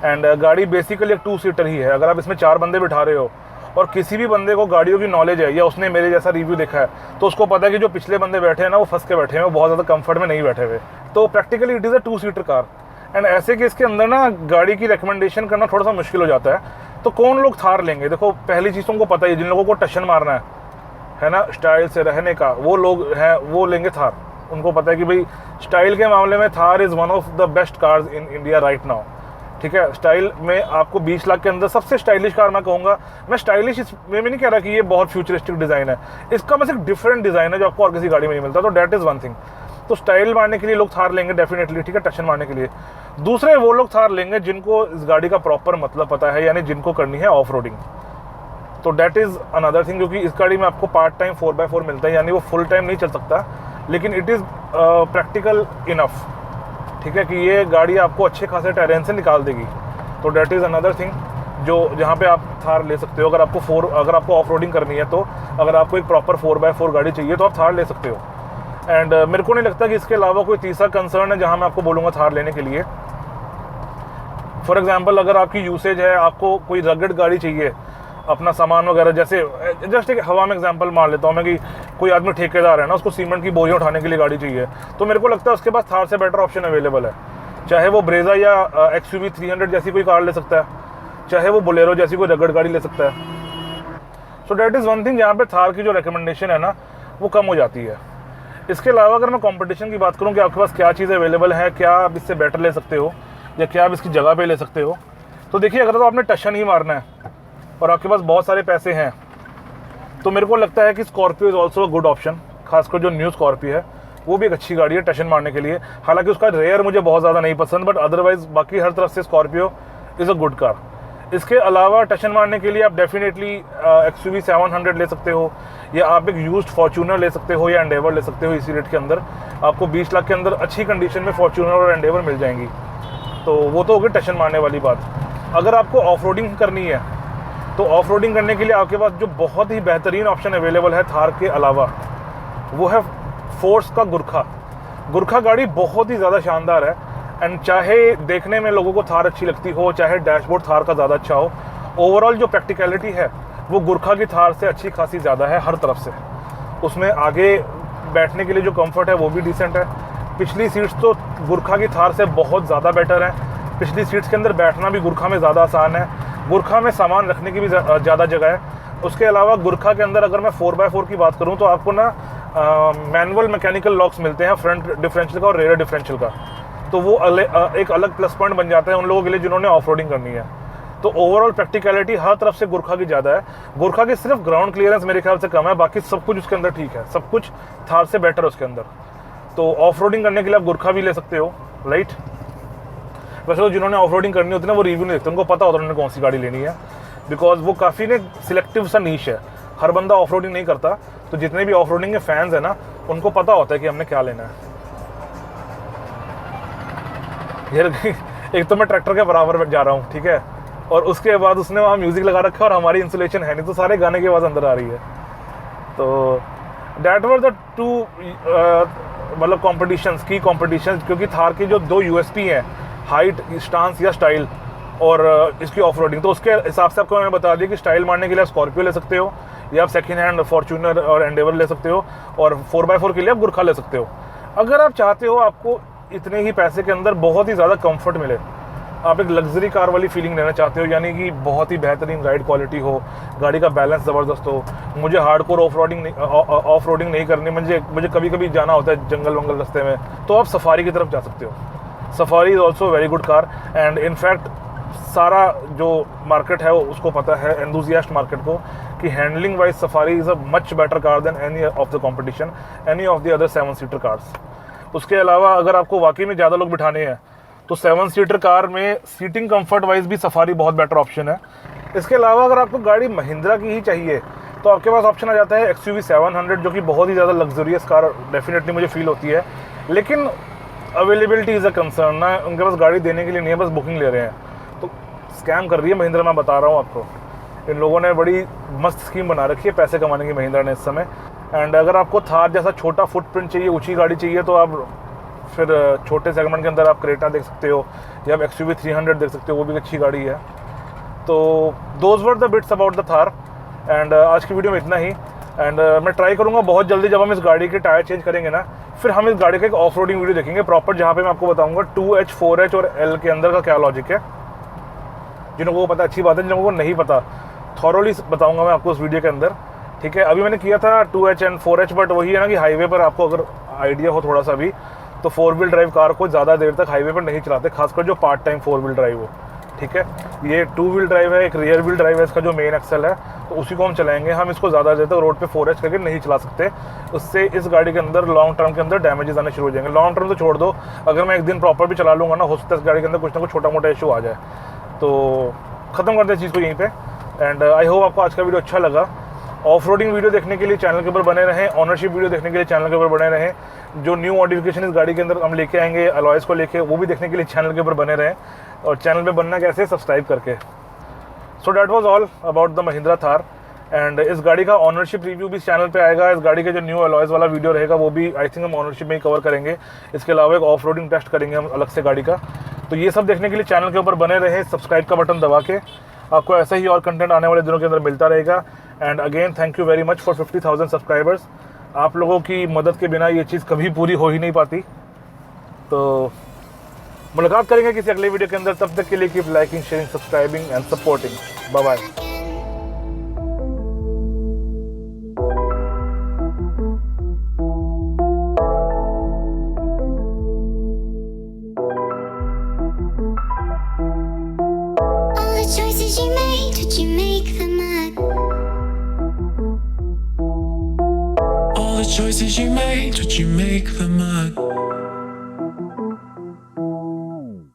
Speaker 1: एंड गाड़ी बेसिकली एक 2 सीटर ही है। अगर आप इसमें 4 बंदे बिठा रहे हो और किसी भी बंदे को गाड़ियों की नॉलेज है या उसने मेरे जैसा रिव्यू देखा है, तो उसको पता है कि जो पिछले बंदे बैठे हैं ना वो फंस के बैठे हैं, वो बहुत ज़्यादा कंफर्ट में नहीं बैठे हुए। तो practically it is a 2 seater car. And ऐसे केस के अंदर ना गाड़ी की रिकमेंडेशन करना थोड़ा सा मुश्किल हो जाता है। तो कौन लोग थार लेंगे? देखो पहली चीज़ तुमको पता है, जिन लोगों को टशन मारना है ना स्टाइल से रहने का, वो लोग हैं वो लेंगे थार। उनको पता है कि भाई स्टाइल के मामले में Thar is one of the best cars in India right now. ठीक है, स्टाइल में आपको 20 लाख के अंदर सबसे स्टाइलिश कार मैं कहूँगा। मैं स्टाइलिश इसमें नहीं कह रहा कि ये बहुत फ्यूचरिस्टिक डिज़ाइन है, इसका बस एक डिफरेंट डिज़ाइन है जो आपको और किसी गाड़ी में नहीं मिलता। तो डैट इज़ वन थिंग। तो स्टाइल मारने के लिए लोग थार लेंगे डेफिनेटली, ठीक है, टशन मारने के लिए। दूसरे वो लोग थार लेंगे जिनको इस गाड़ी का प्रॉपर मतलब पता है, यानी जिनको करनी है ऑफ रोडिंग। तो डैट इज़ अनदर थिंग, क्योंकि इस गाड़ी में आपको पार्ट टाइम 4x4 मिलता है, यानी वो फुल टाइम नहीं चल सकता, लेकिन इट इज़ प्रैक्टिकल इनफ, ठीक है, कि ये गाड़ी आपको अच्छे खासे टेरेन से निकाल देगी। तो डैट इज़ अनदर थिंग जो जहाँ पे आप थार ले सकते हो। अगर आपको ऑफ रोडिंग करनी है, तो अगर आपको एक प्रॉपर 4x4 गाड़ी चाहिए तो आप थार ले सकते हो। एंड मेरे को नहीं लगता कि इसके अलावा कोई तीसरा कंसर्न है जहाँ मैं आपको बोलूँगा थार लेने के लिए। फॉर एग्जाम्पल, अगर आपकी यूसेज है, आपको कोई रगड़ गाड़ी चाहिए अपना सामान वगैरह, जैसे जस्ट एक हवा में एग्जांपल मान लेता हूँ मैं कि कोई आदमी ठेकेदार है ना, उसको सीमेंट की बोरियाँ उठाने के लिए गाड़ी चाहिए, तो मेरे को लगता है उसके पास थार से बेटर ऑप्शन अवेलेबल है। चाहे वो ब्रेजा या XUV 300 जैसी कोई कार ले सकता है, चाहे वो बोलेरो जैसी कोई रगड़ गाड़ी ले सकता है। So that is one thing जहाँ पे थार की जो रिकमेंडेशन है ना वो कम हो जाती है। इसके अलावा अगर मैं कंपटीशन की बात करूँ कि आपके पास क्या चीज़ें अवेलेबल है, क्या आप इससे बेटर ले सकते हो या क्या आप इसकी जगह पे ले सकते हो, तो देखिए, अगर तो आपने टशन ही मारना है और आपके पास बहुत सारे पैसे हैं, तो मेरे को लगता है कि Scorpio is also a good option. खासकर जो न्यू स्कॉर्पियो है वो भी एक अच्छी गाड़ी है टशन मारने के लिए। हालांकि उसका रेयर मुझे बहुत ज़्यादा नहीं पसंद, बट अदरवाइज बाकी हर तरफ से Scorpio is a good car. इसके अलावा टशन मारने के लिए आप डेफिनेटली XUV 700 ले सकते हो, या आप एक यूज्ड फॉर्च्यूनर ले सकते हो, या एंडेवर ले सकते हो। इसी रेट के अंदर आपको 20 लाख के अंदर अच्छी कंडीशन में फॉर्च्यूनर और एंडेवर मिल जाएंगी। तो वो तो होगी टशन मारने वाली बात। अगर आपको ऑफ रोडिंग करनी है, तो ऑफ रोडिंग करने के लिए आपके पास जो बहुत ही बेहतरीन ऑप्शन अवेलेबल है थार के अलावा, वो है फोर्स का गुरखा गाड़ी बहुत ही ज़्यादा शानदार है। एंड चाहे देखने में लोगों को थार अच्छी लगती हो, चाहे डैशबोर्ड थार का ज़्यादा अच्छा हो, ओवरऑल जो प्रैक्टिकलिटी है वो गुरखा की थार से अच्छी खासी ज़्यादा है हर तरफ से। उसमें आगे बैठने के लिए जो कंफर्ट है वो भी डिसेंट है। पिछली सीट्स तो गुरखा की थार से बहुत ज़्यादा बेटर है। पिछली सीट्स के अंदर बैठना भी गुरखा में ज़्यादा आसान है। गुरखा में सामान रखने की भी ज़्यादा जगह है। उसके अलावा गुरखा के अंदर अगर मैं 4x4 की बात करूँ तो आपको ना मैनुअल मैकेनिकल लॉक्स मिलते हैं, फ्रंट डिफरेंशियल का और रेयर डिफरेंशियल का। तो वो एक अलग प्लस पॉइंट बन जाता है उन लोगों के लिए जिन्होंने ऑफ रोडिंग करनी है। तो ओवरऑल प्रैक्टिकलिटी हर तरफ से गुरखा की ज़्यादा है। गुरखा की सिर्फ ग्राउंड क्लियरेंस मेरे ख्याल से कम है, बाकी सब कुछ उसके अंदर ठीक है, सब कुछ थार से बेटर है उसके अंदर। तो ऑफ रोडिंग करने के लिए आप गुरखा भी ले सकते हो, राइट। वैसे तो जिन्होंने ऑफ रोडिंग करनी होती है ना वो रिव्यू नहीं देखते, उनको पता होता है उन्होंने कौन सी गाड़ी लेनी है, बिकॉज वो काफ़ी ने सिलेक्टिव सा नीश है। हर बंदा ऑफ रोडिंग नहीं करता, तो जितने भी ऑफ रोडिंग के फैंस हैं ना उनको पता होता है कि हमने क्या लेना है। एक तो मैं ट्रैक्टर के बराबर जा रहा हूँ, ठीक है, और उसके बाद उसने वहाँ म्यूज़िक लगा रखा है और हमारी इंसुलेशन है नहीं, तो सारे गाने की आवाज़ अंदर आ रही है। तो डैट वर द टू मतलब कॉम्पिटिशन्स की कॉम्पिटिशन, क्योंकि थार की जो दो USP हैं, हाइट, स्टांस या स्टाइल, और इसकी ऑफ रोडिंग। तो उसके हिसाब से आपको मैं बता दिया कि स्टाइल मारने के लिए आप स्कॉर्पियो ले सकते हो, या आप सेकेंड हैंड फॉर्च्यूनर और एंडेवर ले सकते हो, और 4x4 के लिए आप गुरखा ले सकते हो। अगर आप चाहते हो आपको इतने ही पैसे के अंदर बहुत ही ज़्यादा कंफर्ट मिले, आप एक लग्जरी कार वाली फीलिंग लेना चाहते हो, यानी कि बहुत ही बेहतरीन राइड क्वालिटी हो, गाड़ी का बैलेंस ज़बरदस्त हो, मुझे हार्डकोर ऑफ रोडिंग नहीं करनी, मुझे कभी कभी जाना होता है जंगल वंगल रास्ते में, तो आप सफारी की तरफ जा सकते हो। Safari is also very good car. And in fact सारा जो मार्केट है उसको पता है, एंथुसियास्ट मार्केट को, कि handling wise Safari is a much better car than any of the competition, any of the other 7 seater cars. उसके अलावा अगर आपको वाकई में ज़्यादा लोग बिठाने हैं तो 7 सीटर कार में सीटिंग कंफर्ट वाइज भी सफारी बहुत बेटर ऑप्शन है। इसके अलावा अगर आपको गाड़ी महिंद्रा की ही चाहिए तो आपके पास ऑप्शन आ जाता है XUV 700, जो कि बहुत ही ज़्यादा लग्जरियस कार डेफिनेटली मुझे फील होती है, लेकिन अवेलेबिलिटी इज़ अ कंसर्न ना, उनके पास गाड़ी देने के लिए नहीं है, बस बुकिंग ले रहे हैं। तो स्कैम कर रही है महिंद्रा, मैं बता रहा हूँ आपको। इन लोगों ने बड़ी मस्त स्कीम बना रखी है पैसे कमाने की महिंद्रा ने इस समय। एंड अगर आपको थार जैसा छोटा फुटप्रिंट चाहिए, ऊंची गाड़ी चाहिए, तो आप फिर छोटे सेगमेंट के अंदर आप क्रेटा देख सकते हो, या आप XUV 300 देख सकते हो, वो भी अच्छी गाड़ी है। तो those were the bits about the Thar. And आज की वीडियो में इतना ही। एंड मैं ट्राई करूँगा बहुत जल्दी, जब हम इस गाड़ी के टायर चेंज करेंगे ना, फिर हम इस गाड़ी का एक ऑफ रोडिंग वीडियो देखेंगे प्रॉपर, जहाँ पे मैं आपको बताऊँगा 2H, 4H और L के अंदर का क्या लॉजिक है। जिन लोगों को पता अच्छी बात है, जिन लोगों को नहीं पता थॉरोली बताऊँगा मैं आपको उस वीडियो के अंदर, ठीक है। अभी मैंने किया था 2H एंड 4H, बट वही है ना कि हाईवे पर आपको अगर आइडिया हो थोड़ा सा भी, तो 4 व्हील ड्राइव कार को ज़्यादा देर तक हाईवे पर नहीं चलाते, खासकर जो पार्ट टाइम 4 व्हील ड्राइव हो, ठीक है। ये 2 व्हील ड्राइव है, एक रियर व्हील ड्राइव है इसका जो मेन एक्सल है, तो उसी को हम चलाएंगे। हम इसको ज़्यादा देर तक रोड पे 4H करके नहीं चला सकते, उससे इस गाड़ी के अंदर लॉन्ग टर्म के अंदर डैमेजेस आने शुरू हो जाएंगे। लॉन्ग टर्म तो छोड़ दो, अगर मैं एक दिन प्रॉपर भी चला लूँगा ना, हो सकता है इस गाड़ी के अंदर कुछ ना कुछ छोटा मोटा इशू आ जाए। तो ख़त्म करते हैं चीज़ को यहीं पे। एंड आई होप आपको आज का वीडियो अच्छा लगा। ऑफ रोडिंग वीडियो देखने के लिए चैनल के ऊपर बने रहें, ऑनरशिप वीडियो देखने के लिए चैनल के ऊपर बने रहें, जो न्यू मॉडिफिकेशन इस गाड़ी के अंदर हम लेके आएंगे अलॉयस को लेके, वो भी देखने के लिए चैनल के ऊपर बने रहें। और चैनल पे बनना कैसे, सब्सक्राइब करके। So that was all about the Mahindra Thar. And इस गाड़ी का ऑनरशिप रिव्यू भी इस चैनल पे आएगा। इस गाड़ी के जो न्यू अलॉयस वाला वीडियो रहेगा वो भी आई थिंक हम ऑनरशिप में ही कवर करेंगे। इसके अलावा एक ऑफ रोडिंग टेस्ट करेंगे हम अलग से गाड़ी का। तो ये सब देखने के लिए चैनल के ऊपर बने रहें, सब्सक्राइब का बटन दबा के। आपको ऐसा ही और कंटेंट आने वाले दिनों के अंदर मिलता रहेगा। And again thank you very much for 50,000 subscribers. आप लोगों की मदद के बिना ये चीज़ कभी पूरी हो ही नहीं पाती। तो मुलाकात करेंगे किसी अगले वीडियो के अंदर। तब तक के लिए keep liking, sharing, subscribing and supporting. Bye bye.
Speaker 2: Choices you made, did you make them up?
Speaker 4: All the choices you made, did you make them up?